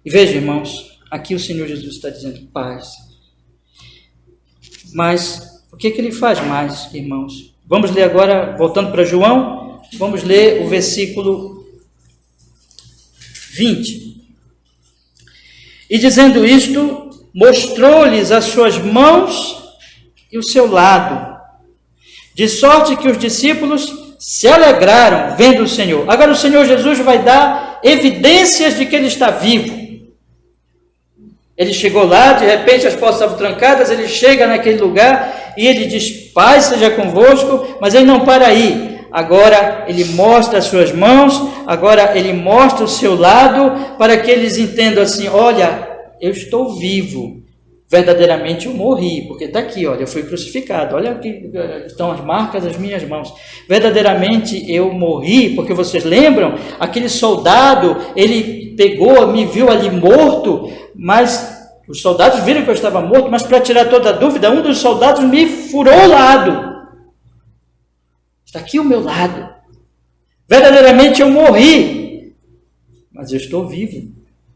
E veja, irmãos, aqui o Senhor Jesus está dizendo paz. Mas o que ele faz mais, irmãos? Vamos ler agora, voltando para João, vamos ler o versículo 20. E dizendo isto, mostrou-lhes as suas mãos e o seu lado, de sorte que os discípulos se alegraram vendo o Senhor. Agora o Senhor Jesus vai dar evidências de que ele está vivo. Ele chegou lá, de repente as portas estavam trancadas, ele chega naquele lugar e ele diz, Pai seja convosco, mas ele não para aí. Agora ele mostra as suas mãos, agora ele mostra o seu lado, para que eles entendam assim, olha, eu estou vivo, verdadeiramente eu morri, porque está aqui, olha, eu fui crucificado, olha aqui estão as marcas das minhas mãos, verdadeiramente eu morri, porque vocês lembram, aquele soldado, ele pegou, me viu ali morto, mas os soldados viram que eu estava morto, mas para tirar toda a dúvida, um dos soldados me furou o lado, está aqui o meu lado, verdadeiramente eu morri, mas eu estou vivo,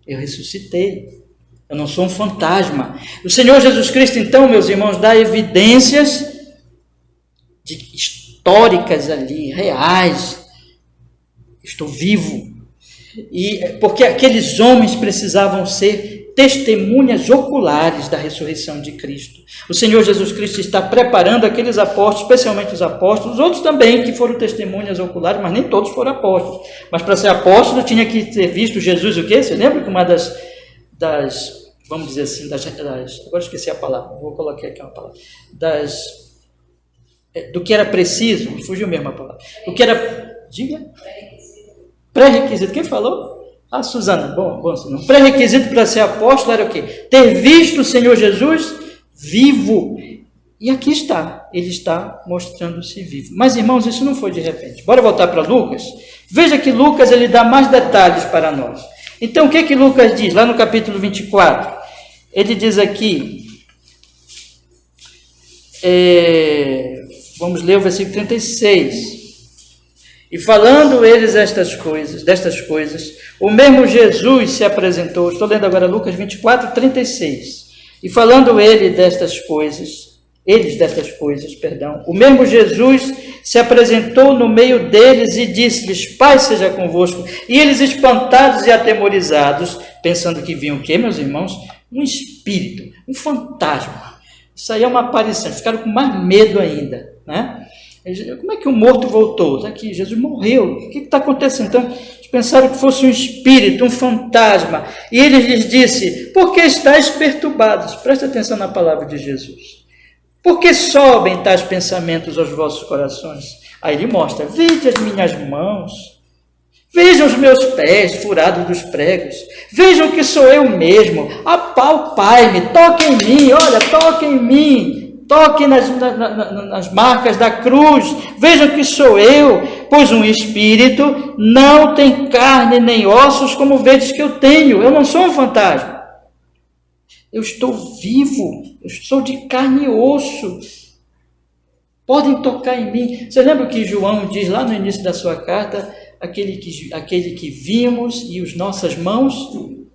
eu ressuscitei. Eu não sou um fantasma. O Senhor Jesus Cristo, então, meus irmãos, dá evidências históricas ali, reais. Estou vivo. E porque aqueles homens precisavam ser testemunhas oculares da ressurreição de Cristo. O Senhor Jesus Cristo está preparando aqueles apóstolos, especialmente os apóstolos, outros também que foram testemunhas oculares, mas nem todos foram apóstolos. Mas para ser apóstolo tinha que ter visto Jesus o quê? Você lembra que uma das vamos dizer assim, agora esqueci a palavra, vou colocar aqui uma palavra, do que era preciso, me fugiu mesmo a palavra, do que era, diga, pré-requisito, quem falou? Ah, Suzana, bom, pré-requisito para ser apóstolo era o quê? Ter visto o Senhor Jesus vivo, e aqui está, ele está mostrando-se vivo, mas irmãos, isso não foi de repente. Bora voltar para Lucas, veja que Lucas ele dá mais detalhes para nós. Então, o que Lucas diz? Lá no capítulo 24, ele diz aqui, vamos ler o versículo 36. E falando eles destas coisas, o mesmo Jesus se apresentou, estou lendo agora Lucas 24, 36. E falando eles destas coisas, o mesmo Jesus se apresentou no meio deles e disse-lhes, paz seja convosco. E eles, espantados e atemorizados, pensando que viam o quê, meus irmãos? Um espírito, um fantasma. Isso aí é uma aparição, ficaram com mais medo ainda, né? Como é que o morto voltou? Está aqui, Jesus morreu, o que está acontecendo? Então, eles pensaram que fosse um espírito, um fantasma. E ele lhes disse, por que estáis perturbados? Presta atenção na palavra de Jesus. Por que sobem tais pensamentos aos vossos corações? Aí ele mostra, vede as minhas mãos, vejam os meus pés furados dos pregos, vejam que sou eu mesmo, apalpai-me, toque em mim, olha, toque em mim, toque nas marcas da cruz, vejam que sou eu, pois um espírito não tem carne nem ossos como vedes que eu tenho, eu não sou um fantasma. Eu estou vivo, eu sou de carne e osso. Podem tocar em mim. Você lembra o que João diz lá no início da sua carta? Aquele que vimos e as nossas mãos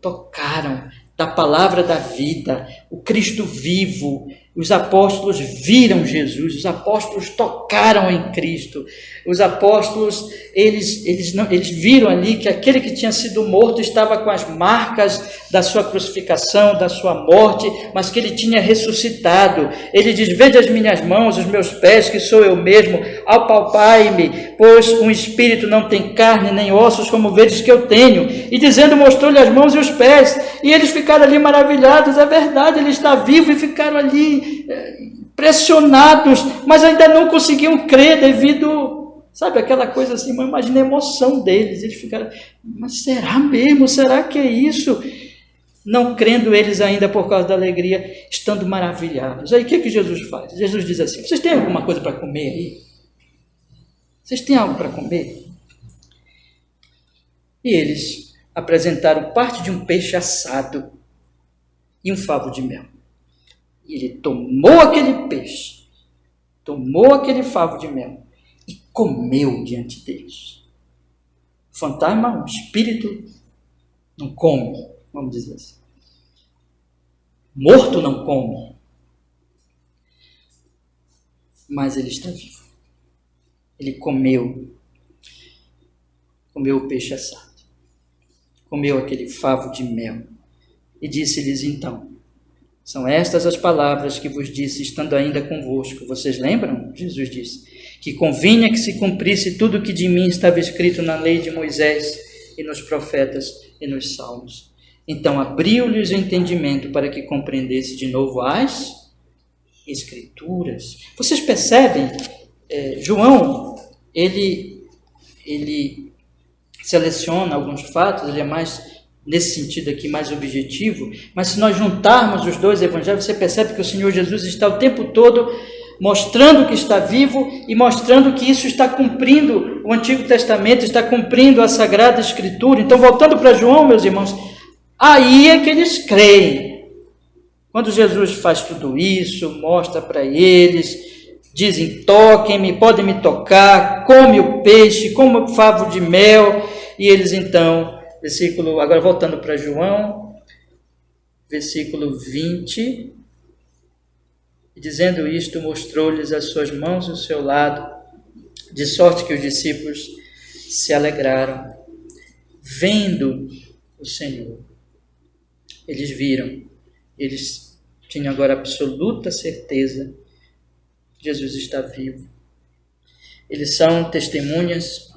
tocaram da palavra da vida, o Cristo vivo. Os apóstolos viram Jesus, os apóstolos tocaram em Cristo, os apóstolos, eles viram ali que aquele que tinha sido morto estava com as marcas da sua crucificação, da sua morte, mas que ele tinha ressuscitado. Ele diz, vede as minhas mãos, os meus pés, que sou eu mesmo, apalpai-me, pois um espírito não tem carne nem ossos, como vedes que eu tenho. E dizendo, mostrou-lhe as mãos e os pés, e eles ficaram ali maravilhados, é verdade, ele está vivo, e ficaram ali pressionados, mas ainda não conseguiam crer devido, sabe, aquela coisa assim, eu imagino a emoção deles, eles ficaram, mas será mesmo, será que é isso? Não crendo eles ainda por causa da alegria, estando maravilhados. Aí o que Jesus faz? Jesus diz assim, vocês têm alguma coisa para comer aí? Vocês têm algo para comer? E eles apresentaram parte de um peixe assado e um favo de mel. E ele tomou aquele peixe, tomou aquele favo de mel e comeu diante deles. O fantasma, o espírito, não come, vamos dizer assim. Morto não come, mas ele está vivo. Ele comeu o peixe assado, comeu aquele favo de mel e disse-lhes então: são estas as palavras que vos disse estando ainda convosco. Vocês lembram? Jesus disse que convinha que se cumprisse tudo o que de mim estava escrito na lei de Moisés e nos profetas e nos salmos. Então abriu-lhes o entendimento para que compreendesse de novo as Escrituras. Vocês percebem? João, ele seleciona alguns fatos, ele é mais, nesse sentido aqui, mais objetivo, mas se nós juntarmos os dois evangelhos, você percebe que o Senhor Jesus está o tempo todo mostrando que está vivo e mostrando que isso está cumprindo o Antigo Testamento, está cumprindo a Sagrada Escritura. Então, voltando para João, meus irmãos, aí é que eles creem. Quando Jesus faz tudo isso, mostra para eles, dizem: toquem-me, podem me tocar, come o peixe, come o favo de mel, e eles então, agora voltando para João, versículo 20, dizendo isto, mostrou-lhes as suas mãos e o seu lado, de sorte que os discípulos se alegraram, vendo o Senhor. Eles viram, eles tinham agora absoluta certeza que Jesus está vivo. Eles são testemunhas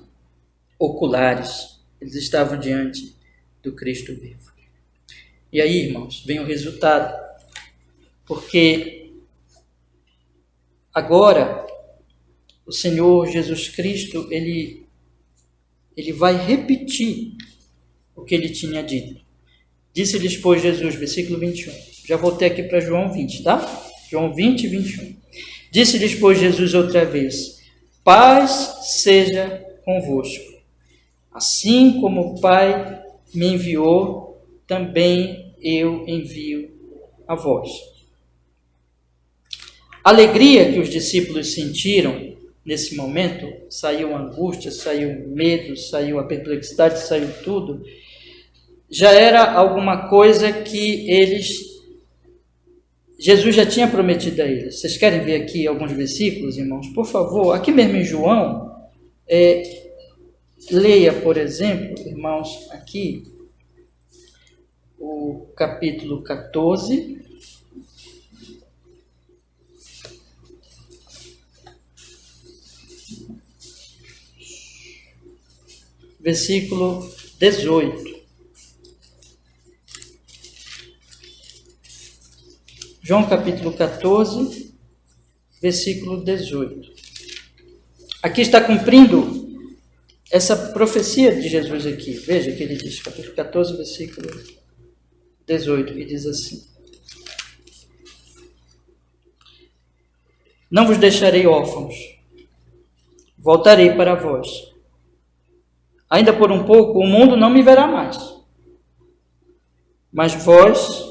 oculares, eles estavam diante do Cristo vivo. E aí, irmãos, vem o resultado, porque agora o Senhor Jesus Cristo, ele vai repetir o que ele tinha dito. Disse-lhes, pois, Jesus, versículo 21. Já voltei aqui para João 20, tá? João 20, 21. Disse-lhes, pois, Jesus outra vez: paz seja convosco. Assim como o Pai me enviou, também eu envio a vós. A alegria que os discípulos sentiram nesse momento, saiu a angústia, saiu o medo, saiu a perplexidade, saiu tudo, já era alguma coisa que Jesus já tinha prometido a eles. Vocês querem ver aqui alguns versículos, irmãos? Por favor, aqui mesmo em João, leia, por exemplo, irmãos, aqui, o capítulo 14, versículo 18. João capítulo 14, versículo 18. Aqui está cumprindo essa profecia de Jesus aqui. Veja que ele diz, capítulo 14, versículo 18, que diz assim: não vos deixarei órfãos, voltarei para vós. Ainda por um pouco o mundo não me verá mais, mas vós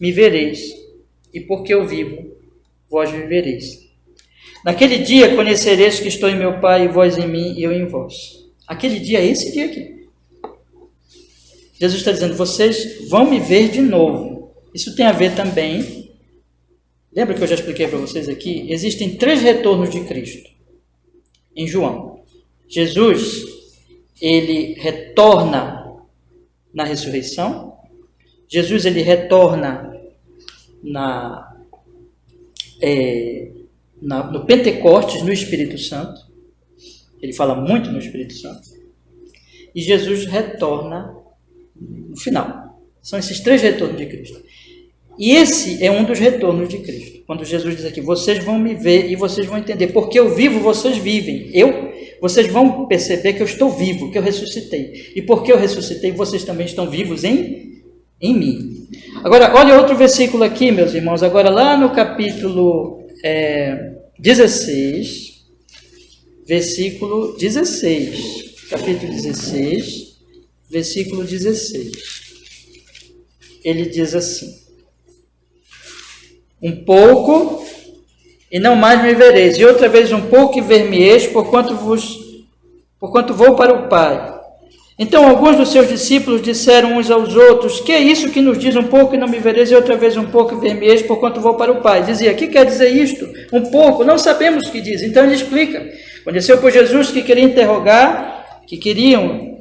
me vereis, e porque eu vivo, vós vivereis. Naquele dia conhecereis que estou em meu Pai, e vós em mim, e eu em vós. Aquele dia é esse dia aqui. Jesus está dizendo: vocês vão me ver de novo. Isso tem a ver também, lembra que eu já expliquei para vocês aqui? Existem 3 retornos de Cristo em João. Jesus, ele retorna na ressurreição. Jesus, ele retorna no Pentecostes, no Espírito Santo. Ele fala muito no Espírito Santo. E Jesus retorna no final. São esses 3 retornos de Cristo. E esse é um dos retornos de Cristo. Quando Jesus diz aqui: vocês vão me ver e vocês vão entender. Porque eu vivo, vocês vivem. Vocês vão perceber que eu estou vivo, que eu ressuscitei. E porque eu ressuscitei, vocês também estão vivos em mim. Agora, olha outro versículo aqui, meus irmãos. Agora, lá no capítulo 16, versículo 16. Capítulo 16, versículo 16. Ele diz assim: um pouco e não mais me vereis, e outra vez um pouco e ver-me-eis, porquanto vou para o Pai. Então alguns dos seus discípulos disseram uns aos outros, que é isso que nos diz um pouco e não me vereis, e outra vez um pouco e ver-me-eis, porquanto vou para o Pai. Dizia, que quer dizer isto? Um pouco, não sabemos o que diz. Então ele explica. Conheceu por Jesus que queriam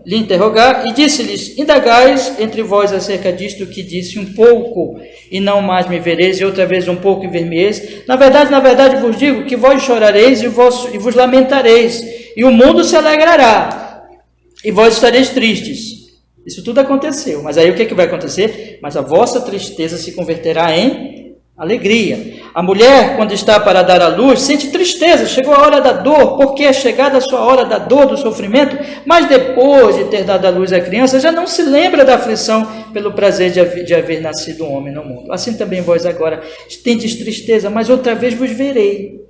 lhe interrogar, e disse-lhes, indagais entre vós acerca disto que disse, um pouco e não mais me vereis, e outra vez um pouco e ver-me-eis. Na verdade vos digo que vós chorareis e vos lamentareis, e o mundo se alegrará, e vós estareis tristes. Isso tudo aconteceu, mas aí o que é que vai acontecer? Mas a vossa tristeza se converterá em alegria. A mulher, quando está para dar à luz, sente tristeza, chegou a hora da dor, porque é chegada a sua hora da dor, do sofrimento, mas depois de ter dado à luz a criança, já não se lembra da aflição pelo prazer de haver nascido um homem no mundo. Assim também vós agora tendes tristeza, mas outra vez vos verei,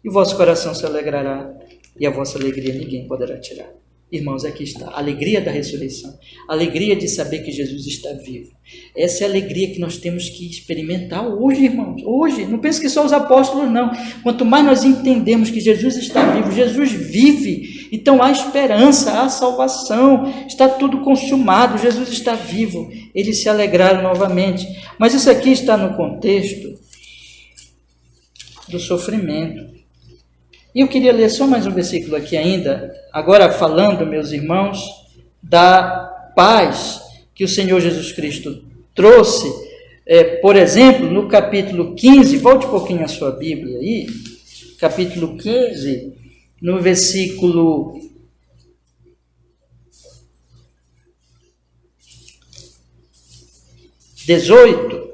e o vosso coração se alegrará, e a vossa alegria ninguém poderá tirar. Irmãos, aqui está, a alegria da ressurreição, a alegria de saber que Jesus está vivo. Essa é a alegria que nós temos que experimentar hoje, irmãos, hoje. Não pense que só os apóstolos, não. Quanto mais nós entendemos que Jesus está vivo, Jesus vive, então há esperança, há salvação, está tudo consumado, Jesus está vivo. Eles se alegraram novamente. Mas isso aqui está no contexto do sofrimento. E eu queria ler só mais um versículo aqui ainda, agora falando, meus irmãos, da paz que o Senhor Jesus Cristo trouxe, por exemplo, no capítulo 15, volte um pouquinho a sua Bíblia aí, capítulo 15, no versículo 18,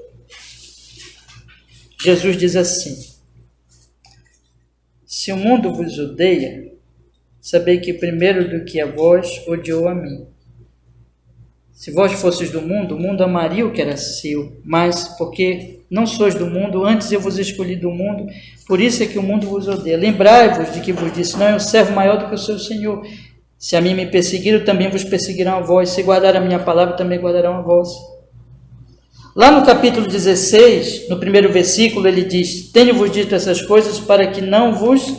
Jesus diz assim, se o mundo vos odeia, sabei que primeiro do que a vós, odiou a mim. Se vós fosseis do mundo, o mundo amaria o que era seu, mas porque não sois do mundo, antes eu vos escolhi do mundo, por isso é que o mundo vos odeia. Lembrai-vos de que vos disse, não é um servo maior do que o seu Senhor. Se a mim me perseguiram, também vos perseguirão a vós. Se guardar a minha palavra, também guardarão a vós. Lá no capítulo 16, no primeiro versículo, ele diz, tenho-vos dito essas coisas para que não vos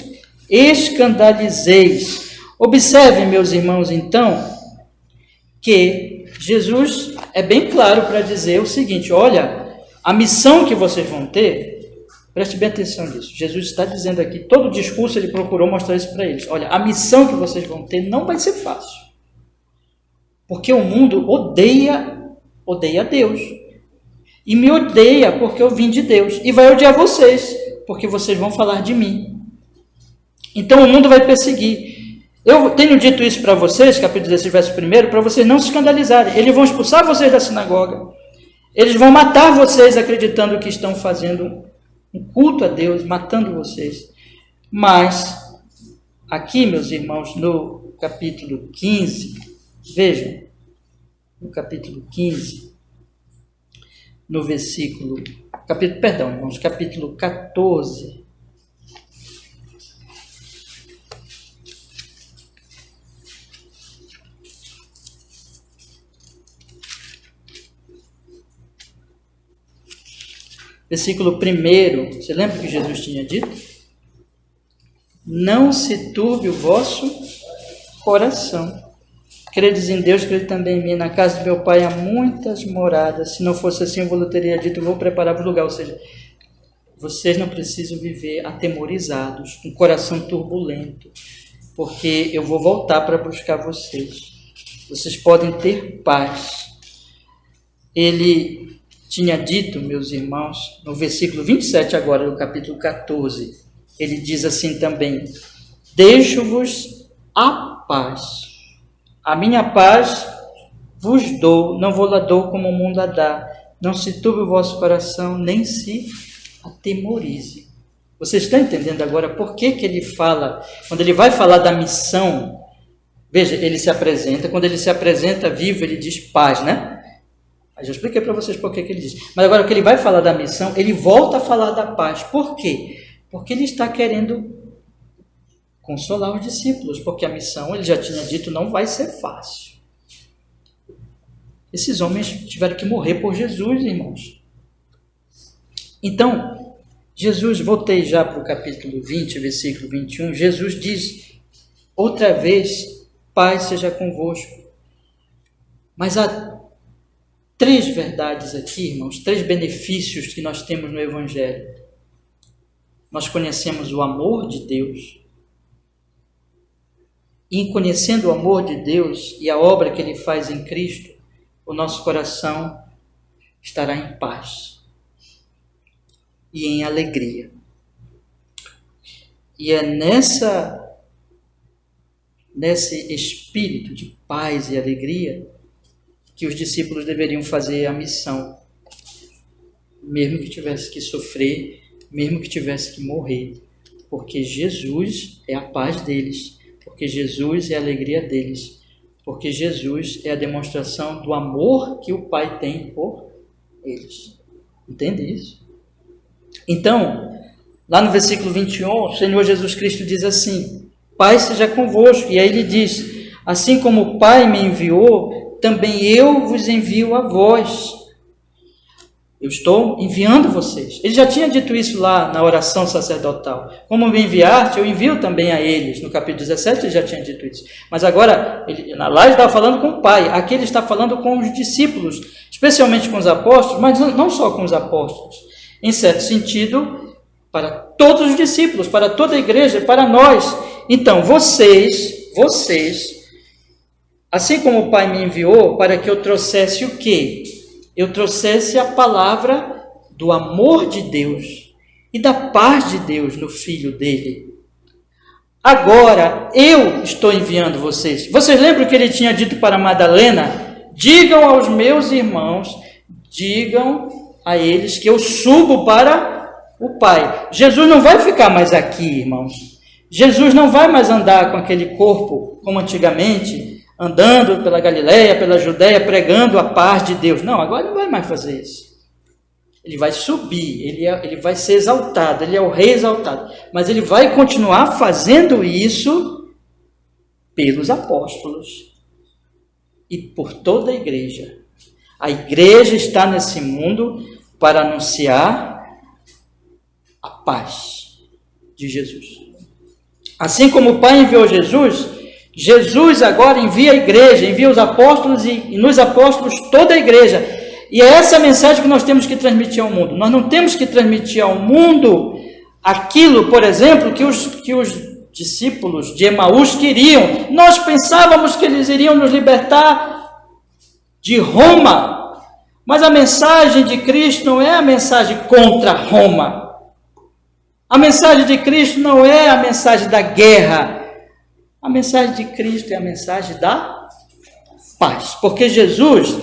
escandalizeis. Observem, meus irmãos, então, que Jesus é bem claro para dizer o seguinte, olha, a missão que vocês vão ter, preste bem atenção nisso, Jesus está dizendo aqui, todo o discurso ele procurou mostrar isso para eles, olha, a missão que vocês vão ter não vai ser fácil, porque o mundo odeia Deus, e me odeia porque eu vim de Deus, e vai odiar vocês, porque vocês vão falar de mim. Então o mundo vai perseguir. Eu tenho dito isso para vocês, capítulo 16, verso 1, para vocês não se escandalizarem. Eles vão expulsar vocês da sinagoga, eles vão matar vocês acreditando que estão fazendo um culto a Deus, matando vocês. Mas, aqui, meus irmãos, no capítulo 15, vejam, no capítulo 15, no capítulo 14, versículo 1, você lembra que Jesus tinha dito? Não se turbe o vosso coração. Credes em Deus, crede também em mim. Na casa de meu pai há muitas moradas. Se não fosse assim, eu vos teria dito, vou preparar-vos lugar. Ou seja, vocês não precisam viver atemorizados, com o coração turbulento, porque eu vou voltar para buscar vocês. Vocês podem ter paz. Ele tinha dito, meus irmãos, no versículo 27 agora, do capítulo 14, ele diz assim também, deixo-vos a paz. A minha paz vos dou, não vou lá dou como o mundo a dá. Não se turbe o vosso coração, nem se atemorize. Vocês estão entendendo agora por que ele fala, quando ele vai falar da missão, veja, ele se apresenta, quando ele se apresenta vivo, ele diz paz, né? Mas eu expliquei para vocês por que ele diz. Mas agora que ele vai falar da missão, ele volta a falar da paz. Por quê? Porque ele está querendo consolar os discípulos, porque a missão, ele já tinha dito, não vai ser fácil. Esses homens tiveram que morrer por Jesus, irmãos. Então, Jesus, voltei já para o capítulo 20, versículo 21, Jesus diz outra vez, paz seja convosco. Mas há 3 verdades aqui, irmãos, 3 benefícios que nós temos no Evangelho. Nós conhecemos o amor de Deus. E em conhecendo o amor de Deus e a obra que Ele faz em Cristo, o nosso coração estará em paz e em alegria. E é nesse espírito de paz e alegria que os discípulos deveriam fazer a missão, mesmo que tivesse que sofrer, mesmo que tivesse que morrer, porque Jesus é a paz deles, porque Jesus é a alegria deles, porque Jesus é a demonstração do amor que o Pai tem por eles. Entende isso? Então, lá no versículo 21, o Senhor Jesus Cristo diz assim, paz seja convosco, e aí ele diz, assim como o Pai me enviou, também eu vos envio a vós. Eu estou enviando vocês. Ele já tinha dito isso lá na oração sacerdotal. Como me enviaste, eu envio também a eles. No capítulo 17 ele já tinha dito isso. Mas agora, lá ele estava falando com o Pai. Aqui ele está falando com os discípulos, especialmente com os apóstolos, mas não só com os apóstolos. Em certo sentido, para todos os discípulos, para toda a igreja, para nós. Então, vocês, assim como o Pai me enviou, para que eu trouxesse o quê? Eu trouxesse a palavra do amor de Deus e da paz de Deus no Filho dele. Agora, eu estou enviando vocês. Vocês lembram que ele tinha dito para Madalena? Digam aos meus irmãos, digam a eles que eu subo para o Pai. Jesus não vai ficar mais aqui, irmãos. Jesus não vai mais andar com aquele corpo como antigamente, andando pela Galileia, pela Judéia, pregando a paz de Deus. Não, agora não vai mais fazer isso. Ele vai subir, ele vai ser exaltado, ele é o rei exaltado. Mas ele vai continuar fazendo isso pelos apóstolos e por toda a igreja. A igreja está nesse mundo para anunciar a paz de Jesus. Assim como o Pai enviou Jesus, Jesus agora envia a igreja, envia os apóstolos e nos apóstolos toda a igreja. E é essa mensagem que nós temos que transmitir ao mundo. Nós não temos que transmitir ao mundo aquilo, por exemplo, que os discípulos de Emaús queriam. Nós pensávamos que eles iriam nos libertar de Roma. Mas a mensagem de Cristo não é a mensagem contra Roma. A mensagem de Cristo não é a mensagem da guerra. A mensagem de Cristo é a mensagem da paz. Porque Jesus,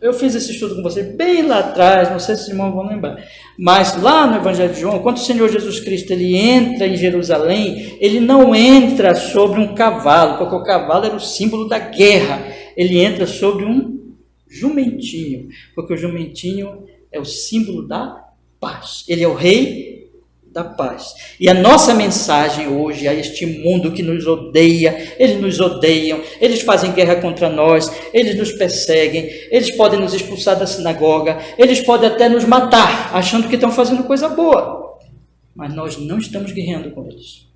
eu fiz esse estudo com você bem lá atrás, não sei se os irmãos vão lembrar, mas lá no Evangelho de João, quando o Senhor Jesus Cristo ele entra em Jerusalém, ele não entra sobre um cavalo, porque o cavalo era o símbolo da guerra. Ele entra sobre um jumentinho, porque o jumentinho é o símbolo da paz. Ele é o rei da paz. E a nossa mensagem hoje a este mundo que nos odeia, eles nos odeiam, eles fazem guerra contra nós, eles nos perseguem, eles podem nos expulsar da sinagoga, eles podem até nos matar, achando que estão fazendo coisa boa. Mas nós não estamos guerreando com eles.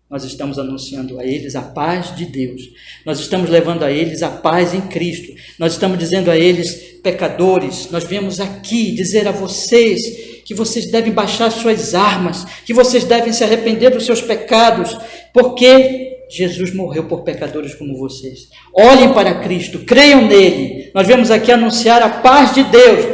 Nós estamos anunciando a eles a paz de Deus. Nós estamos levando a eles a paz em Cristo. Nós estamos dizendo a eles, pecadores, nós viemos aqui dizer a vocês que vocês devem baixar suas armas, que vocês devem se arrepender dos seus pecados, porque Jesus morreu por pecadores como vocês. Olhem para Cristo, creiam nele. Nós viemos aqui anunciar a paz de Deus.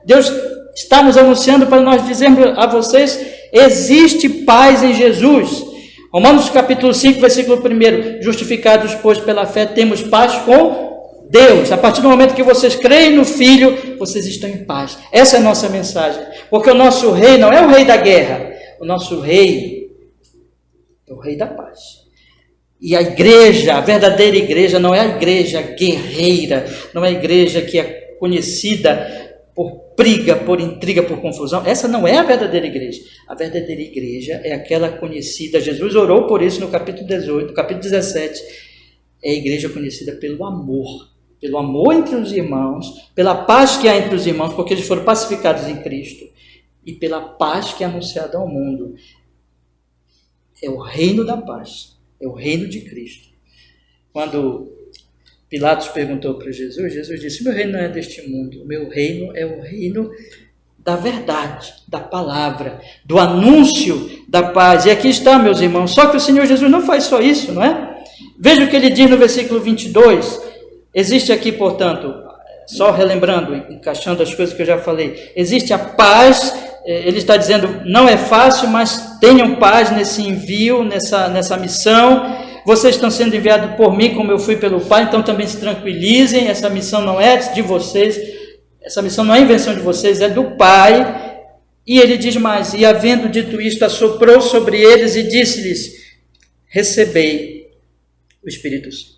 Deus está nos anunciando para nós dizermos a vocês, existe paz em Jesus. Romanos capítulo 5, versículo 1, justificados, pois, pela fé, temos paz com Deus. A partir do momento que vocês creem no Filho, vocês estão em paz. Essa é a nossa mensagem. Porque o nosso rei não é o rei da guerra. O nosso rei é o rei da paz. E a igreja, a verdadeira igreja, não é a igreja guerreira, não é a igreja que é conhecida por briga, por intriga, por confusão. Essa não é a verdadeira igreja. A verdadeira igreja é aquela conhecida. Jesus orou por isso no capítulo 18, no capítulo 17. É a igreja conhecida pelo amor entre os irmãos, pela paz que há entre os irmãos, porque eles foram pacificados em Cristo. e pela paz que é anunciada ao mundo. É o reino da paz, é o reino de Cristo. Quando Pilatos perguntou para Jesus, Jesus disse: meu reino não é deste mundo, o meu reino é o reino da verdade, da palavra, do anúncio da paz. E aqui está, meus irmãos, só que o Senhor Jesus não faz só isso, não é? Veja o que ele diz no versículo 22, existe aqui, portanto, só relembrando, encaixando as coisas que eu já falei, existe a paz, ele está dizendo, não é fácil, mas tenham paz nesse envio, nessa missão, vocês estão sendo enviados por mim, como eu fui pelo Pai, então também se tranquilizem, essa missão não é de vocês, essa missão não é invenção de vocês, é do Pai. E ele diz mais, e havendo dito isto, assoprou sobre eles e disse-lhes, recebei o Espírito Santo.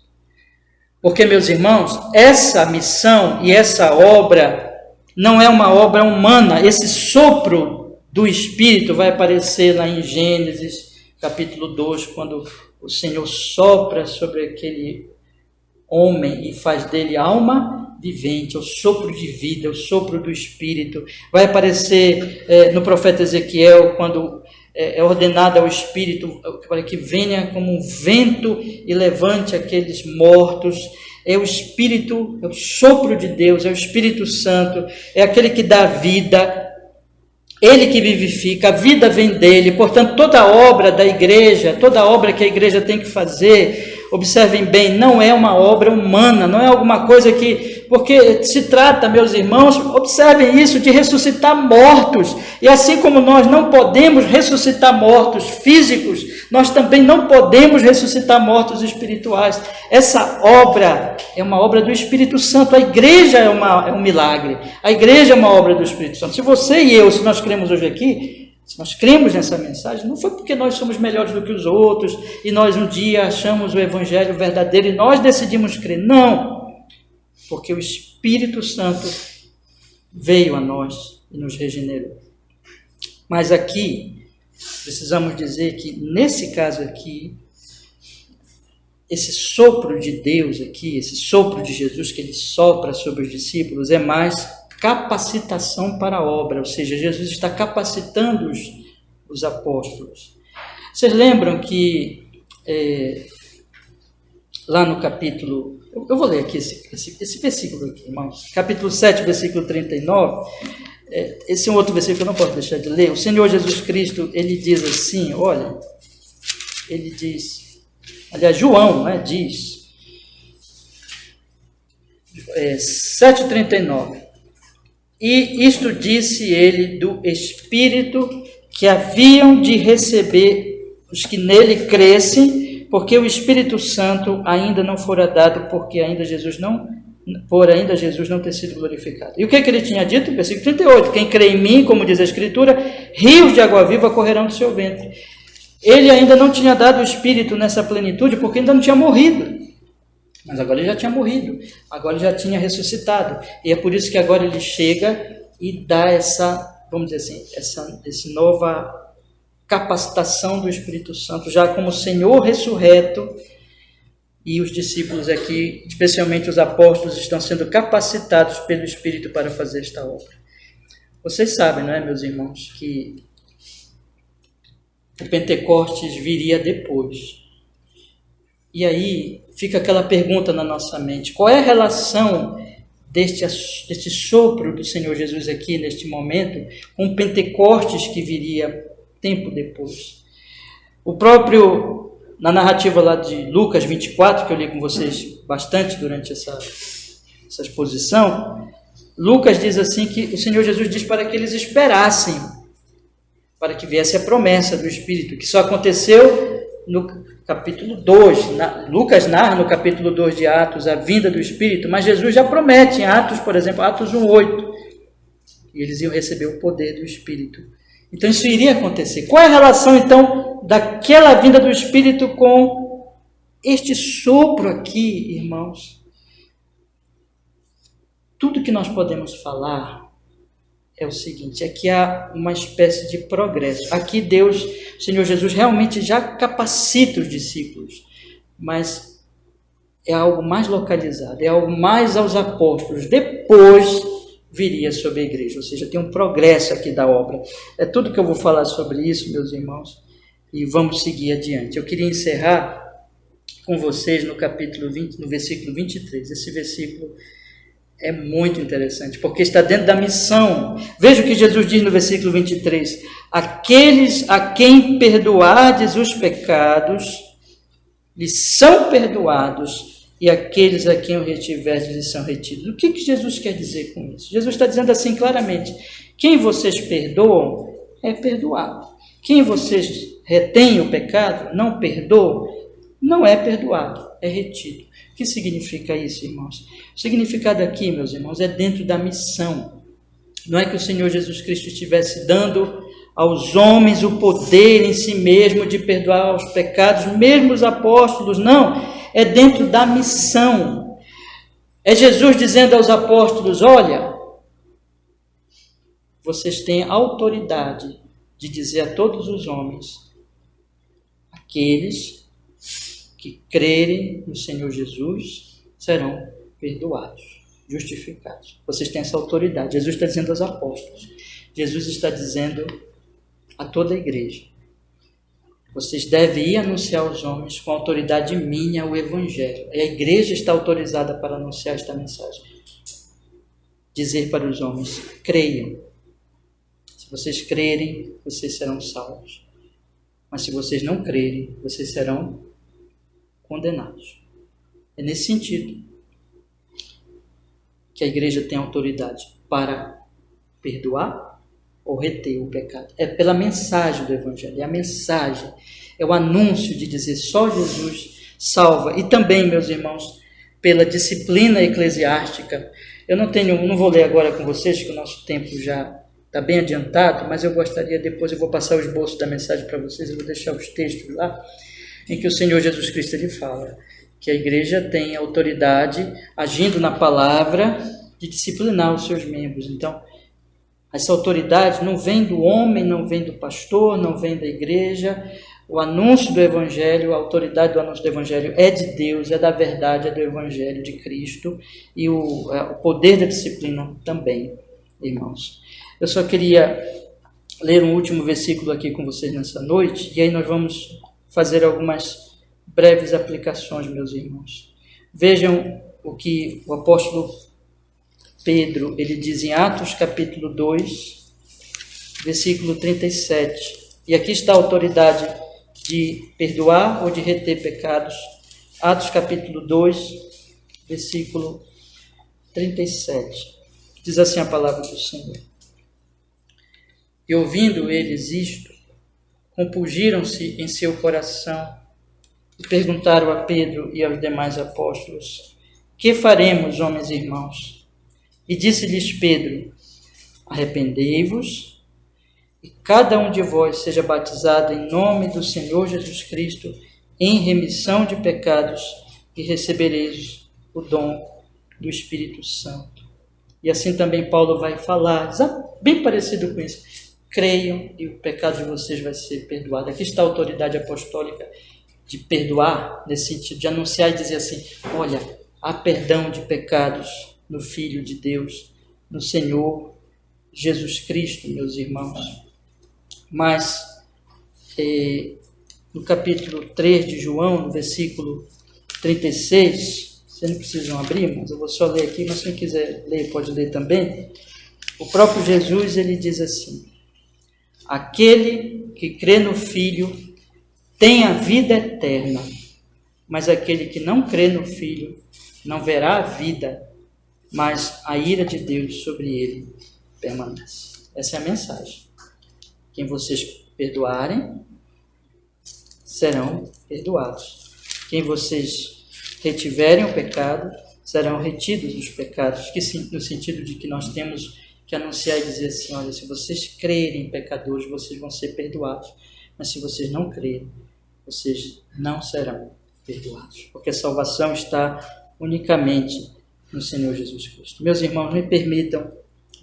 Porque, meus irmãos, essa missão e essa obra não é uma obra humana. Esse sopro do Espírito vai aparecer lá em Gênesis, capítulo 2, quando o Senhor sopra sobre aquele homem e faz dele alma vivente, o sopro de vida, o sopro do Espírito. Vai aparecer no profeta Ezequiel, quando é ordenado ao Espírito para que venha como um vento e levante aqueles mortos. É o Espírito, é o sopro de Deus, é o Espírito Santo, é aquele que dá vida, ele que vivifica, a vida vem dele. Portanto, toda obra da igreja, toda obra que a igreja tem que fazer, observem bem, não é uma obra humana, não é alguma coisa que... Porque se trata, meus irmãos, observem isso, de ressuscitar mortos. E assim como nós não podemos ressuscitar mortos físicos, nós também não podemos ressuscitar mortos espirituais. Essa obra é uma obra do Espírito Santo. A igreja é um milagre. A igreja é uma obra do Espírito Santo. Se você e eu, se nós cremos hoje aqui, se nós cremos nessa mensagem, não foi porque nós somos melhores do que os outros e nós um dia achamos o Evangelho verdadeiro e nós decidimos crer. Não, porque o Espírito Santo veio a nós e nos regenerou. Mas aqui, precisamos dizer que nesse caso aqui, esse sopro de Deus aqui, esse sopro de Jesus que ele sopra sobre os discípulos é mais capacitação para a obra, ou seja, Jesus está capacitando os apóstolos. Vocês lembram que lá no capítulo, eu vou ler aqui esse versículo aqui, irmãos, capítulo 7, versículo 39, esse é um outro versículo que eu não posso deixar de ler. O Senhor Jesus Cristo, ele diz assim, olha, ele diz, aliás, João, né, diz, 7,39, e isto disse ele do Espírito que haviam de receber os que nele crescem, porque o Espírito Santo ainda não fora dado, porque ainda Jesus não ter sido glorificado. E o que ele tinha dito? Versículo 38, quem crê em mim, como diz a Escritura, rios de água viva correrão do seu ventre. Ele ainda não tinha dado o Espírito nessa plenitude, porque ainda não tinha morrido. Mas agora ele já tinha morrido, agora ele já tinha ressuscitado. E é por isso que agora ele chega e dá essa, vamos dizer assim, essa nova capacitação do Espírito Santo, já como Senhor ressurreto, e os discípulos aqui, especialmente os apóstolos, estão sendo capacitados pelo Espírito para fazer esta obra. Vocês sabem, não é, meus irmãos, que o Pentecostes viria depois. E aí fica aquela pergunta na nossa mente, qual é a relação deste sopro do Senhor Jesus aqui, neste momento, com o Pentecostes que viria tempo depois? O próprio, na narrativa lá de Lucas 24, que eu li com vocês bastante durante essa exposição, Lucas diz assim que o Senhor Jesus diz para que eles esperassem, para que viesse a promessa do Espírito, que só aconteceu no capítulo 2, Lucas narra no capítulo 2 de Atos a vinda do Espírito, mas Jesus já promete em Atos, por exemplo, Atos 1:8, e eles iam receber o poder do Espírito. Então isso iria acontecer. Qual é a relação então daquela vinda do Espírito com este sopro aqui, irmãos? Tudo que nós podemos falar é o seguinte, é que há uma espécie de progresso. Aqui Deus, o Senhor Jesus, realmente já capacita os discípulos, mas é algo mais localizado, é algo mais aos apóstolos. Depois viria sobre a igreja, ou seja, tem um progresso aqui da obra. É tudo que eu vou falar sobre isso, meus irmãos, e vamos seguir adiante. Eu queria encerrar com vocês no capítulo 20, no versículo 23. Esse versículo é muito interessante, porque está dentro da missão. Veja o que Jesus diz no versículo 23. Aqueles a quem perdoardes os pecados, lhes são perdoados, e aqueles a quem o retiverdes, lhes são retidos. O que Jesus quer dizer com isso? Jesus está dizendo assim claramente: quem vocês perdoam é perdoado. Quem vocês retêm o pecado, não perdoam, não é perdoado, é retido. O que significa isso, irmãos? O significado aqui, meus irmãos, é dentro da missão. Não é que o Senhor Jesus Cristo estivesse dando aos homens o poder em si mesmo de perdoar os pecados, mesmo os apóstolos, não. É dentro da missão. É Jesus dizendo aos apóstolos: olha, vocês têm autoridade de dizer a todos os homens, aqueles que crerem no Senhor Jesus serão perdoados, justificados. Vocês têm essa autoridade. Jesus está dizendo aos apóstolos. Jesus está dizendo a toda a igreja: vocês devem ir anunciar aos homens com autoridade minha o Evangelho. E a igreja está autorizada para anunciar esta mensagem. Dizer para os homens: creiam. Se vocês crerem, vocês serão salvos. Mas se vocês não crerem, vocês serão condenados. É nesse sentido que a igreja tem autoridade para perdoar ou reter o pecado. É pela mensagem do Evangelho. É a mensagem, é o anúncio de dizer só Jesus salva. E também, meus irmãos, pela disciplina eclesiástica. Eu não vou ler agora com vocês, que o nosso tempo já está bem adiantado, mas eu gostaria, depois eu vou passar o esboço da mensagem para vocês, eu vou deixar os textos lá, em que o Senhor Jesus Cristo ele fala que a igreja tem autoridade, agindo na palavra, de disciplinar os seus membros. Então, essa autoridade não vem do homem, não vem do pastor, não vem da igreja. O anúncio do Evangelho, a autoridade do anúncio do Evangelho é de Deus, é da verdade, é do Evangelho de Cristo, e o poder da disciplina também, irmãos. Eu só queria ler um último versículo aqui com vocês nessa noite, e aí nós vamos fazer algumas breves aplicações, meus irmãos. Vejam o que o apóstolo Pedro, ele diz em Atos capítulo 2, versículo 37. E aqui está a autoridade de perdoar ou de reter pecados. Atos capítulo 2, versículo 37. Diz assim a palavra do Senhor: e ouvindo eles isto, compungiram-se em seu coração e perguntaram a Pedro e aos demais apóstolos: que faremos, homens e irmãos? E disse-lhes Pedro: arrependei-vos e cada um de vós seja batizado em nome do Senhor Jesus Cristo em remissão de pecados, e recebereis o dom do Espírito Santo. E assim também Paulo vai falar, bem parecido com isso: creiam e o pecado de vocês vai ser perdoado. Aqui está a autoridade apostólica de perdoar, nesse sentido, de anunciar e dizer assim: olha, há perdão de pecados no Filho de Deus, no Senhor Jesus Cristo, meus irmãos. Mas, no capítulo 3 de João, no versículo 36, vocês não precisam abrir, mas eu vou só ler aqui, mas quem quiser ler, pode ler também. O próprio Jesus, ele diz assim: aquele que crê no Filho tem a vida eterna, mas aquele que não crê no Filho não verá a vida, mas a ira de Deus sobre ele permanece. Essa é a mensagem. Quem vocês perdoarem, serão perdoados. Quem vocês retiverem o pecado, serão retidos os pecados, no sentido de que nós temos que anunciar e dizer assim: olha, se vocês crerem pecadores, vocês vão ser perdoados. Mas se vocês não crerem, vocês não serão perdoados. Porque a salvação está unicamente no Senhor Jesus Cristo. Meus irmãos, me permitam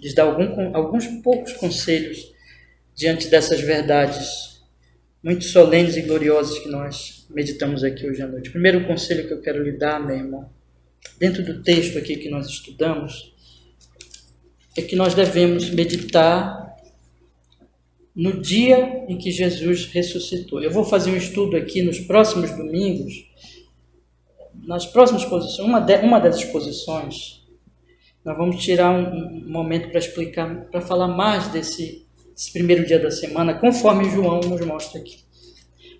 lhes dar alguns poucos conselhos diante dessas verdades muito solenes e gloriosas que nós meditamos aqui hoje à noite. O primeiro conselho que eu quero lhe dar, meu irmão, dentro do texto aqui que nós estudamos, é que nós devemos meditar no dia em que Jesus ressuscitou. Eu vou fazer um estudo aqui nos próximos domingos, nas próximas posições, uma das exposições, nós vamos tirar um momento para explicar, para falar mais desse primeiro dia da semana, conforme João nos mostra aqui.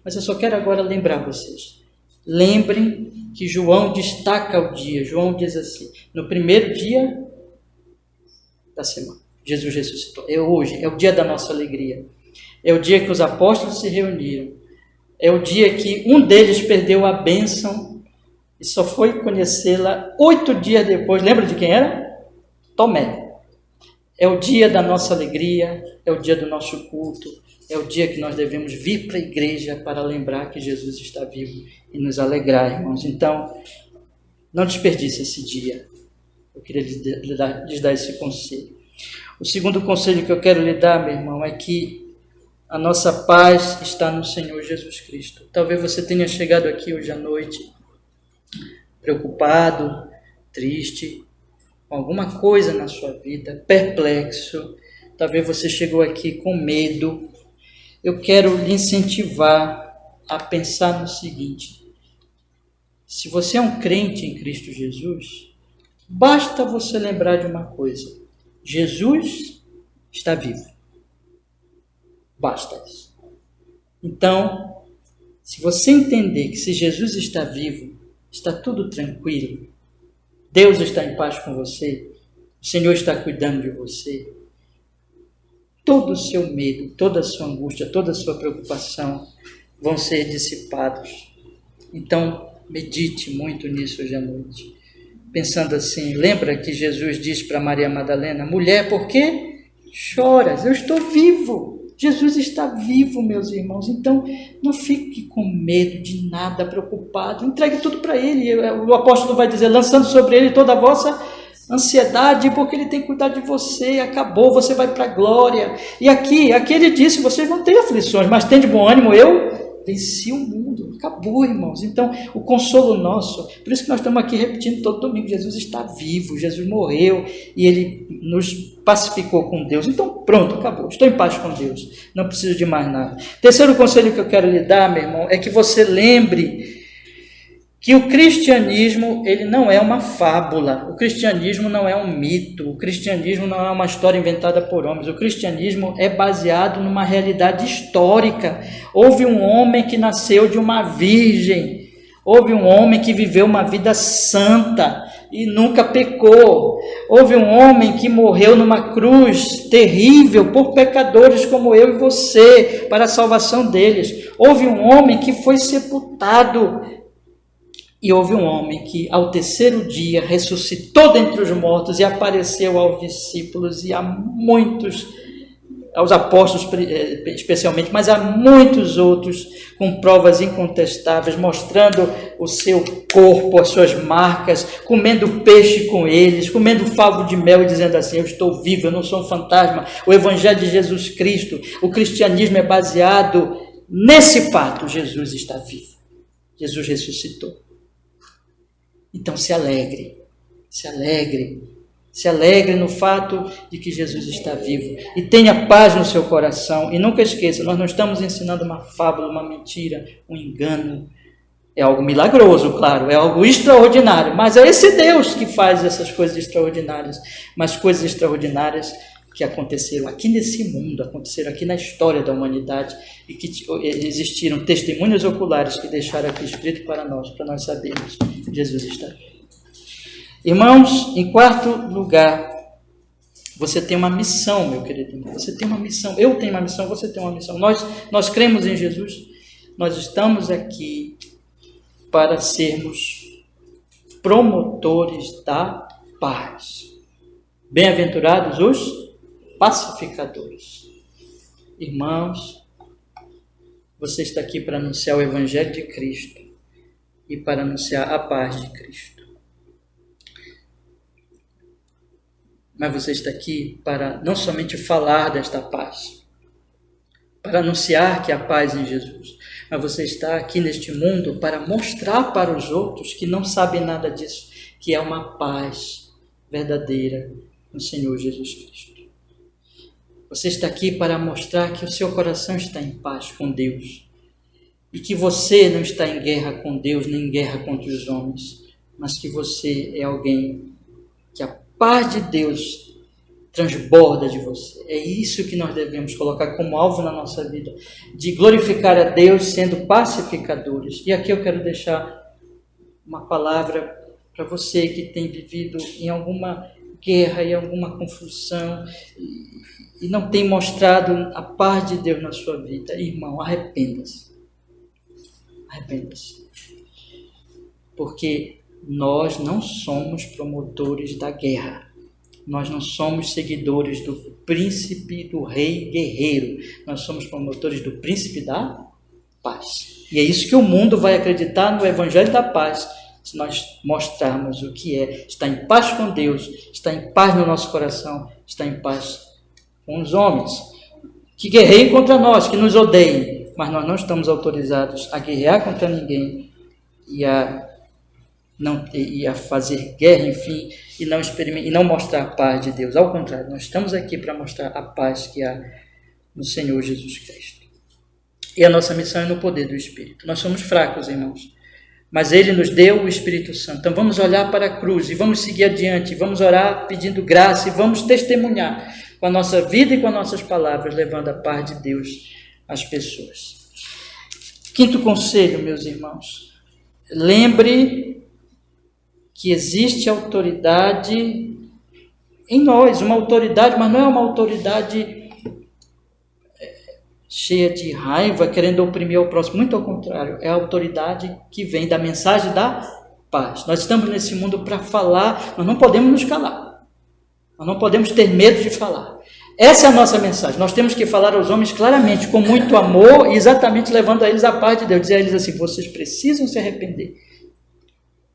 Mas eu só quero agora lembrar vocês. Lembrem que João destaca o dia. João diz assim, no primeiro dia da semana, Jesus ressuscitou. É hoje, é o dia da nossa alegria. É o dia que os apóstolos se reuniram. É o dia que um deles perdeu a bênção e só foi conhecê-la 8 dias depois. Lembra de quem era? Tomé. É o dia da nossa alegria, é o dia do nosso culto, é o dia que nós devemos vir para a igreja para lembrar que Jesus está vivo e nos alegrar, irmãos. Então, não desperdice esse dia. Eu queria lhes dar esse conselho. O segundo conselho que eu quero lhe dar, meu irmão, é que a nossa paz está no Senhor Jesus Cristo. Talvez você tenha chegado aqui hoje à noite preocupado, triste, com alguma coisa na sua vida, perplexo. Talvez você chegou aqui com medo. Eu quero lhe incentivar a pensar no seguinte: se você é um crente em Cristo Jesus, basta você lembrar de uma coisa: Jesus está vivo. Basta isso. Então, se você entender que se Jesus está vivo, está tudo tranquilo, Deus está em paz com você, o Senhor está cuidando de você, todo o seu medo, toda a sua angústia, toda a sua preocupação vão ser dissipados. Então, medite muito nisso hoje à noite. Pensando assim, lembra que Jesus disse para Maria Madalena: mulher, por que choras? Eu estou vivo. Jesus está vivo, meus irmãos. Então, não fique com medo de nada, preocupado. Entregue tudo para Ele. O apóstolo vai dizer, lançando sobre Ele toda a vossa ansiedade, porque Ele tem cuidado de você. Acabou, você vai para a glória. E aqui Ele disse, vocês vão ter aflições, mas tem de bom ânimo, eu venci o mundo. Acabou, irmãos. Então, o consolo nosso, por isso que nós estamos aqui repetindo todo domingo, Jesus está vivo, Jesus morreu e Ele nos pacificou com Deus. Então, pronto, acabou. Estou em paz com Deus. Não preciso de mais nada. Terceiro conselho que eu quero lhe dar, meu irmão, é que você lembre que o cristianismo, ele não é uma fábula. O cristianismo não é um mito. O cristianismo não é uma história inventada por homens. O cristianismo é baseado numa realidade histórica. Houve um homem que nasceu de uma virgem. Houve um homem que viveu uma vida santa e nunca pecou. Houve um homem que morreu numa cruz terrível por pecadores como eu e você, para a salvação deles. Houve um homem que foi sepultado. E houve um homem que, ao terceiro dia, ressuscitou dentre os mortos e apareceu aos discípulos e a muitos, aos apóstolos especialmente, mas a muitos outros, com provas incontestáveis, mostrando o seu corpo, as suas marcas, comendo peixe com eles, comendo favo de mel e dizendo assim: eu estou vivo, eu não sou um fantasma. O Evangelho de Jesus Cristo, o cristianismo é baseado nesse fato: Jesus está vivo, Jesus ressuscitou. Então se alegre no fato de que Jesus está vivo e tenha paz no seu coração. E nunca esqueça, nós não estamos ensinando uma fábula, uma mentira, um engano. É algo milagroso, claro, é algo extraordinário, mas é esse Deus que faz essas coisas extraordinárias. Mas coisas extraordinárias que aconteceram aqui nesse mundo, aconteceram aqui na história da humanidade e que existiram testemunhos oculares que deixaram aqui escrito para nós sabermos que Jesus está vivo. Irmãos, em quarto lugar, você tem uma missão, meu querido irmão. Você tem uma missão, eu tenho uma missão, você tem uma missão. Nós cremos em Jesus, nós estamos aqui para sermos promotores da paz. Bem-aventurados os pacificadores. Irmãos, você está aqui para anunciar o Evangelho de Cristo e para anunciar a paz de Cristo. Mas você está aqui para não somente falar desta paz, para anunciar que há paz em Jesus, mas você está aqui neste mundo para mostrar para os outros que não sabem nada disso, que é uma paz verdadeira no Senhor Jesus Cristo. Você está aqui para mostrar que o seu coração está em paz com Deus e que você não está em guerra com Deus, nem em guerra contra os homens, mas que você é alguém que a paz de Deus transborda de você. É isso que nós devemos colocar como alvo na nossa vida, de glorificar a Deus sendo pacificadores. E aqui eu quero deixar uma palavra para você que tem vivido em alguma guerra, em alguma confusão, e não tem mostrado a paz de Deus na sua vida. Irmão, arrependa-se. Arrependa-se. Porque nós não somos promotores da guerra. Nós não somos seguidores do príncipe, do rei guerreiro. Nós somos promotores do príncipe da paz. E é isso que o mundo vai acreditar no evangelho da paz, se nós mostrarmos o que é estar em paz com Deus, estar em paz no nosso coração, estar em paz com os homens, que guerreiem contra nós, que nos odeiem, mas nós não estamos autorizados a guerrear contra ninguém e a fazer guerra, enfim, e não mostrar a paz de Deus. Ao contrário, nós estamos aqui para mostrar a paz que há no Senhor Jesus Cristo. E a nossa missão é no poder do Espírito. Nós somos fracos, irmãos, mas Ele nos deu o Espírito Santo. Então vamos olhar para a cruz e vamos seguir adiante, vamos orar pedindo graça e vamos testemunhar com a nossa vida e com as nossas palavras, levando a paz de Deus às pessoas. Quinto conselho, meus irmãos, lembre que existe autoridade em nós, uma autoridade, mas não é uma autoridade cheia de raiva, querendo oprimir o próximo. Muito ao contrário, é a autoridade que vem da mensagem da paz. Nós estamos nesse mundo para falar, nós não podemos nos calar. Nós não podemos ter medo de falar. Essa é a nossa mensagem. Nós temos que falar aos homens claramente, com muito amor, e exatamente levando a eles a paz de Deus. Dizer a eles assim: vocês precisam se arrepender.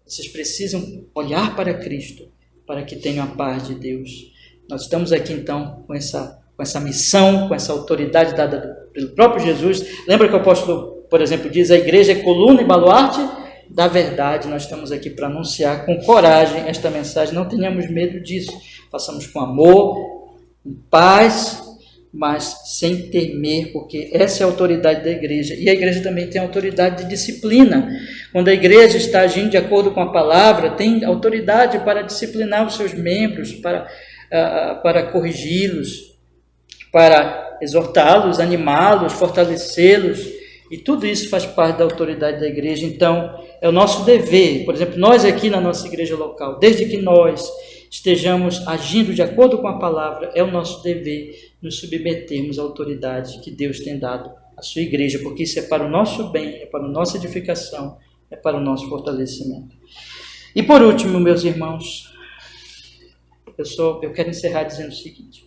Vocês precisam olhar para Cristo, para que tenham a paz de Deus. Nós estamos aqui então com essa missão, com essa autoridade dada pelo próprio Jesus. Lembra que o apóstolo, por exemplo, diz: a igreja é coluna e baluarte da verdade. Nós estamos aqui para anunciar com coragem esta mensagem. Não tenhamos medo disso. Façamos com amor, com paz, mas sem temer, porque essa é a autoridade da igreja. E a igreja também tem autoridade de disciplina. Quando a igreja está agindo de acordo com a palavra, tem autoridade para disciplinar os seus membros, para corrigi-los, para exortá-los, animá-los, fortalecê-los. E tudo isso faz parte da autoridade da igreja. Então, é o nosso dever. Por exemplo, nós aqui na nossa igreja local, desde que nós estejamos agindo de acordo com a palavra, é o nosso dever nos submetermos à autoridade que Deus tem dado à sua igreja, porque isso é para o nosso bem, é para a nossa edificação, é para o nosso fortalecimento. E por último, meus irmãos, eu quero encerrar dizendo o seguinte: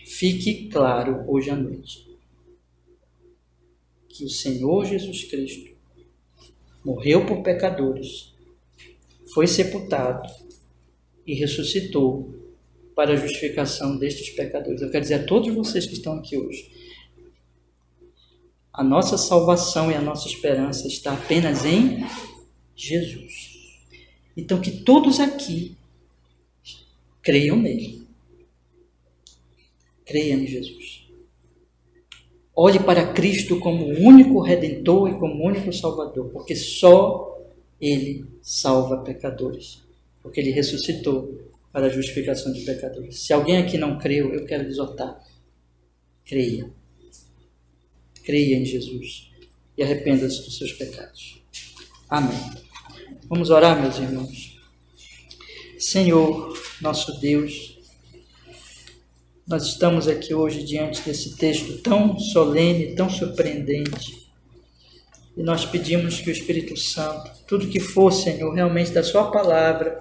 fique claro hoje à noite que o Senhor Jesus Cristo morreu por pecadores, foi sepultado e ressuscitou para a justificação destes pecadores. Eu quero dizer a todos vocês que estão aqui hoje, a nossa salvação e a nossa esperança está apenas em Jesus. Então que todos aqui creiam nele. Creiam em Jesus. Olhe para Cristo como o único Redentor e como o único Salvador, porque só Ele salva pecadores, porque Ele ressuscitou para a justificação de pecadores. Se alguém aqui não creu, eu quero exortar: creia. Creia em Jesus e arrependa-se dos seus pecados. Amém. Vamos orar, meus irmãos. Senhor, nosso Deus, nós estamos aqui hoje diante desse texto tão solene, tão surpreendente. E nós pedimos que o Espírito Santo, tudo que for, Senhor, realmente da sua palavra,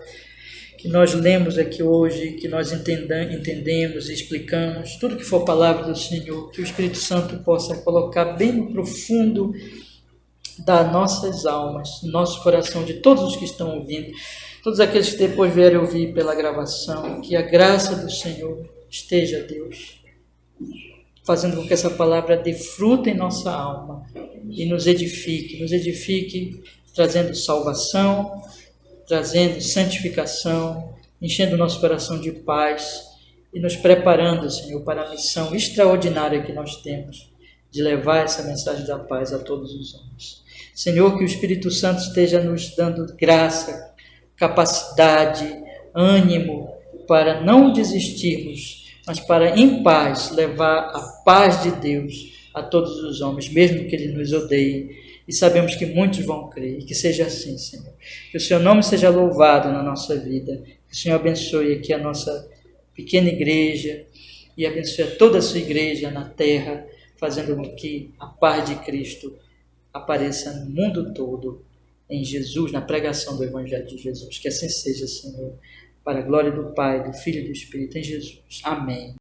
que nós lemos aqui hoje, que nós entendemos e explicamos, tudo que for palavra do Senhor, que o Espírito Santo possa colocar bem no profundo das nossas almas, no nosso coração, de todos os que estão ouvindo, todos aqueles que depois vierem ouvir pela gravação, que a graça do Senhor esteja, Deus, fazendo com que essa palavra dê fruto em nossa alma e nos edifique, trazendo salvação, trazendo santificação, enchendo o nosso coração de paz e nos preparando, Senhor, para a missão extraordinária que nós temos de levar essa mensagem da paz a todos os homens. Senhor, que o Espírito Santo esteja nos dando graça, capacidade, ânimo para não desistirmos, mas para, em paz, levar a paz de Deus a todos os homens, mesmo que Ele nos odeie. E sabemos que muitos vão crer, e que seja assim, Senhor. Que o Seu nome seja louvado na nossa vida, que o Senhor abençoe aqui a nossa pequena igreja e abençoe a toda a Sua igreja na terra, fazendo com que a paz de Cristo apareça no mundo todo, em Jesus, na pregação do Evangelho de Jesus. Que assim seja, Senhor, para a glória do Pai, do Filho e do Espírito, em Jesus. Amém.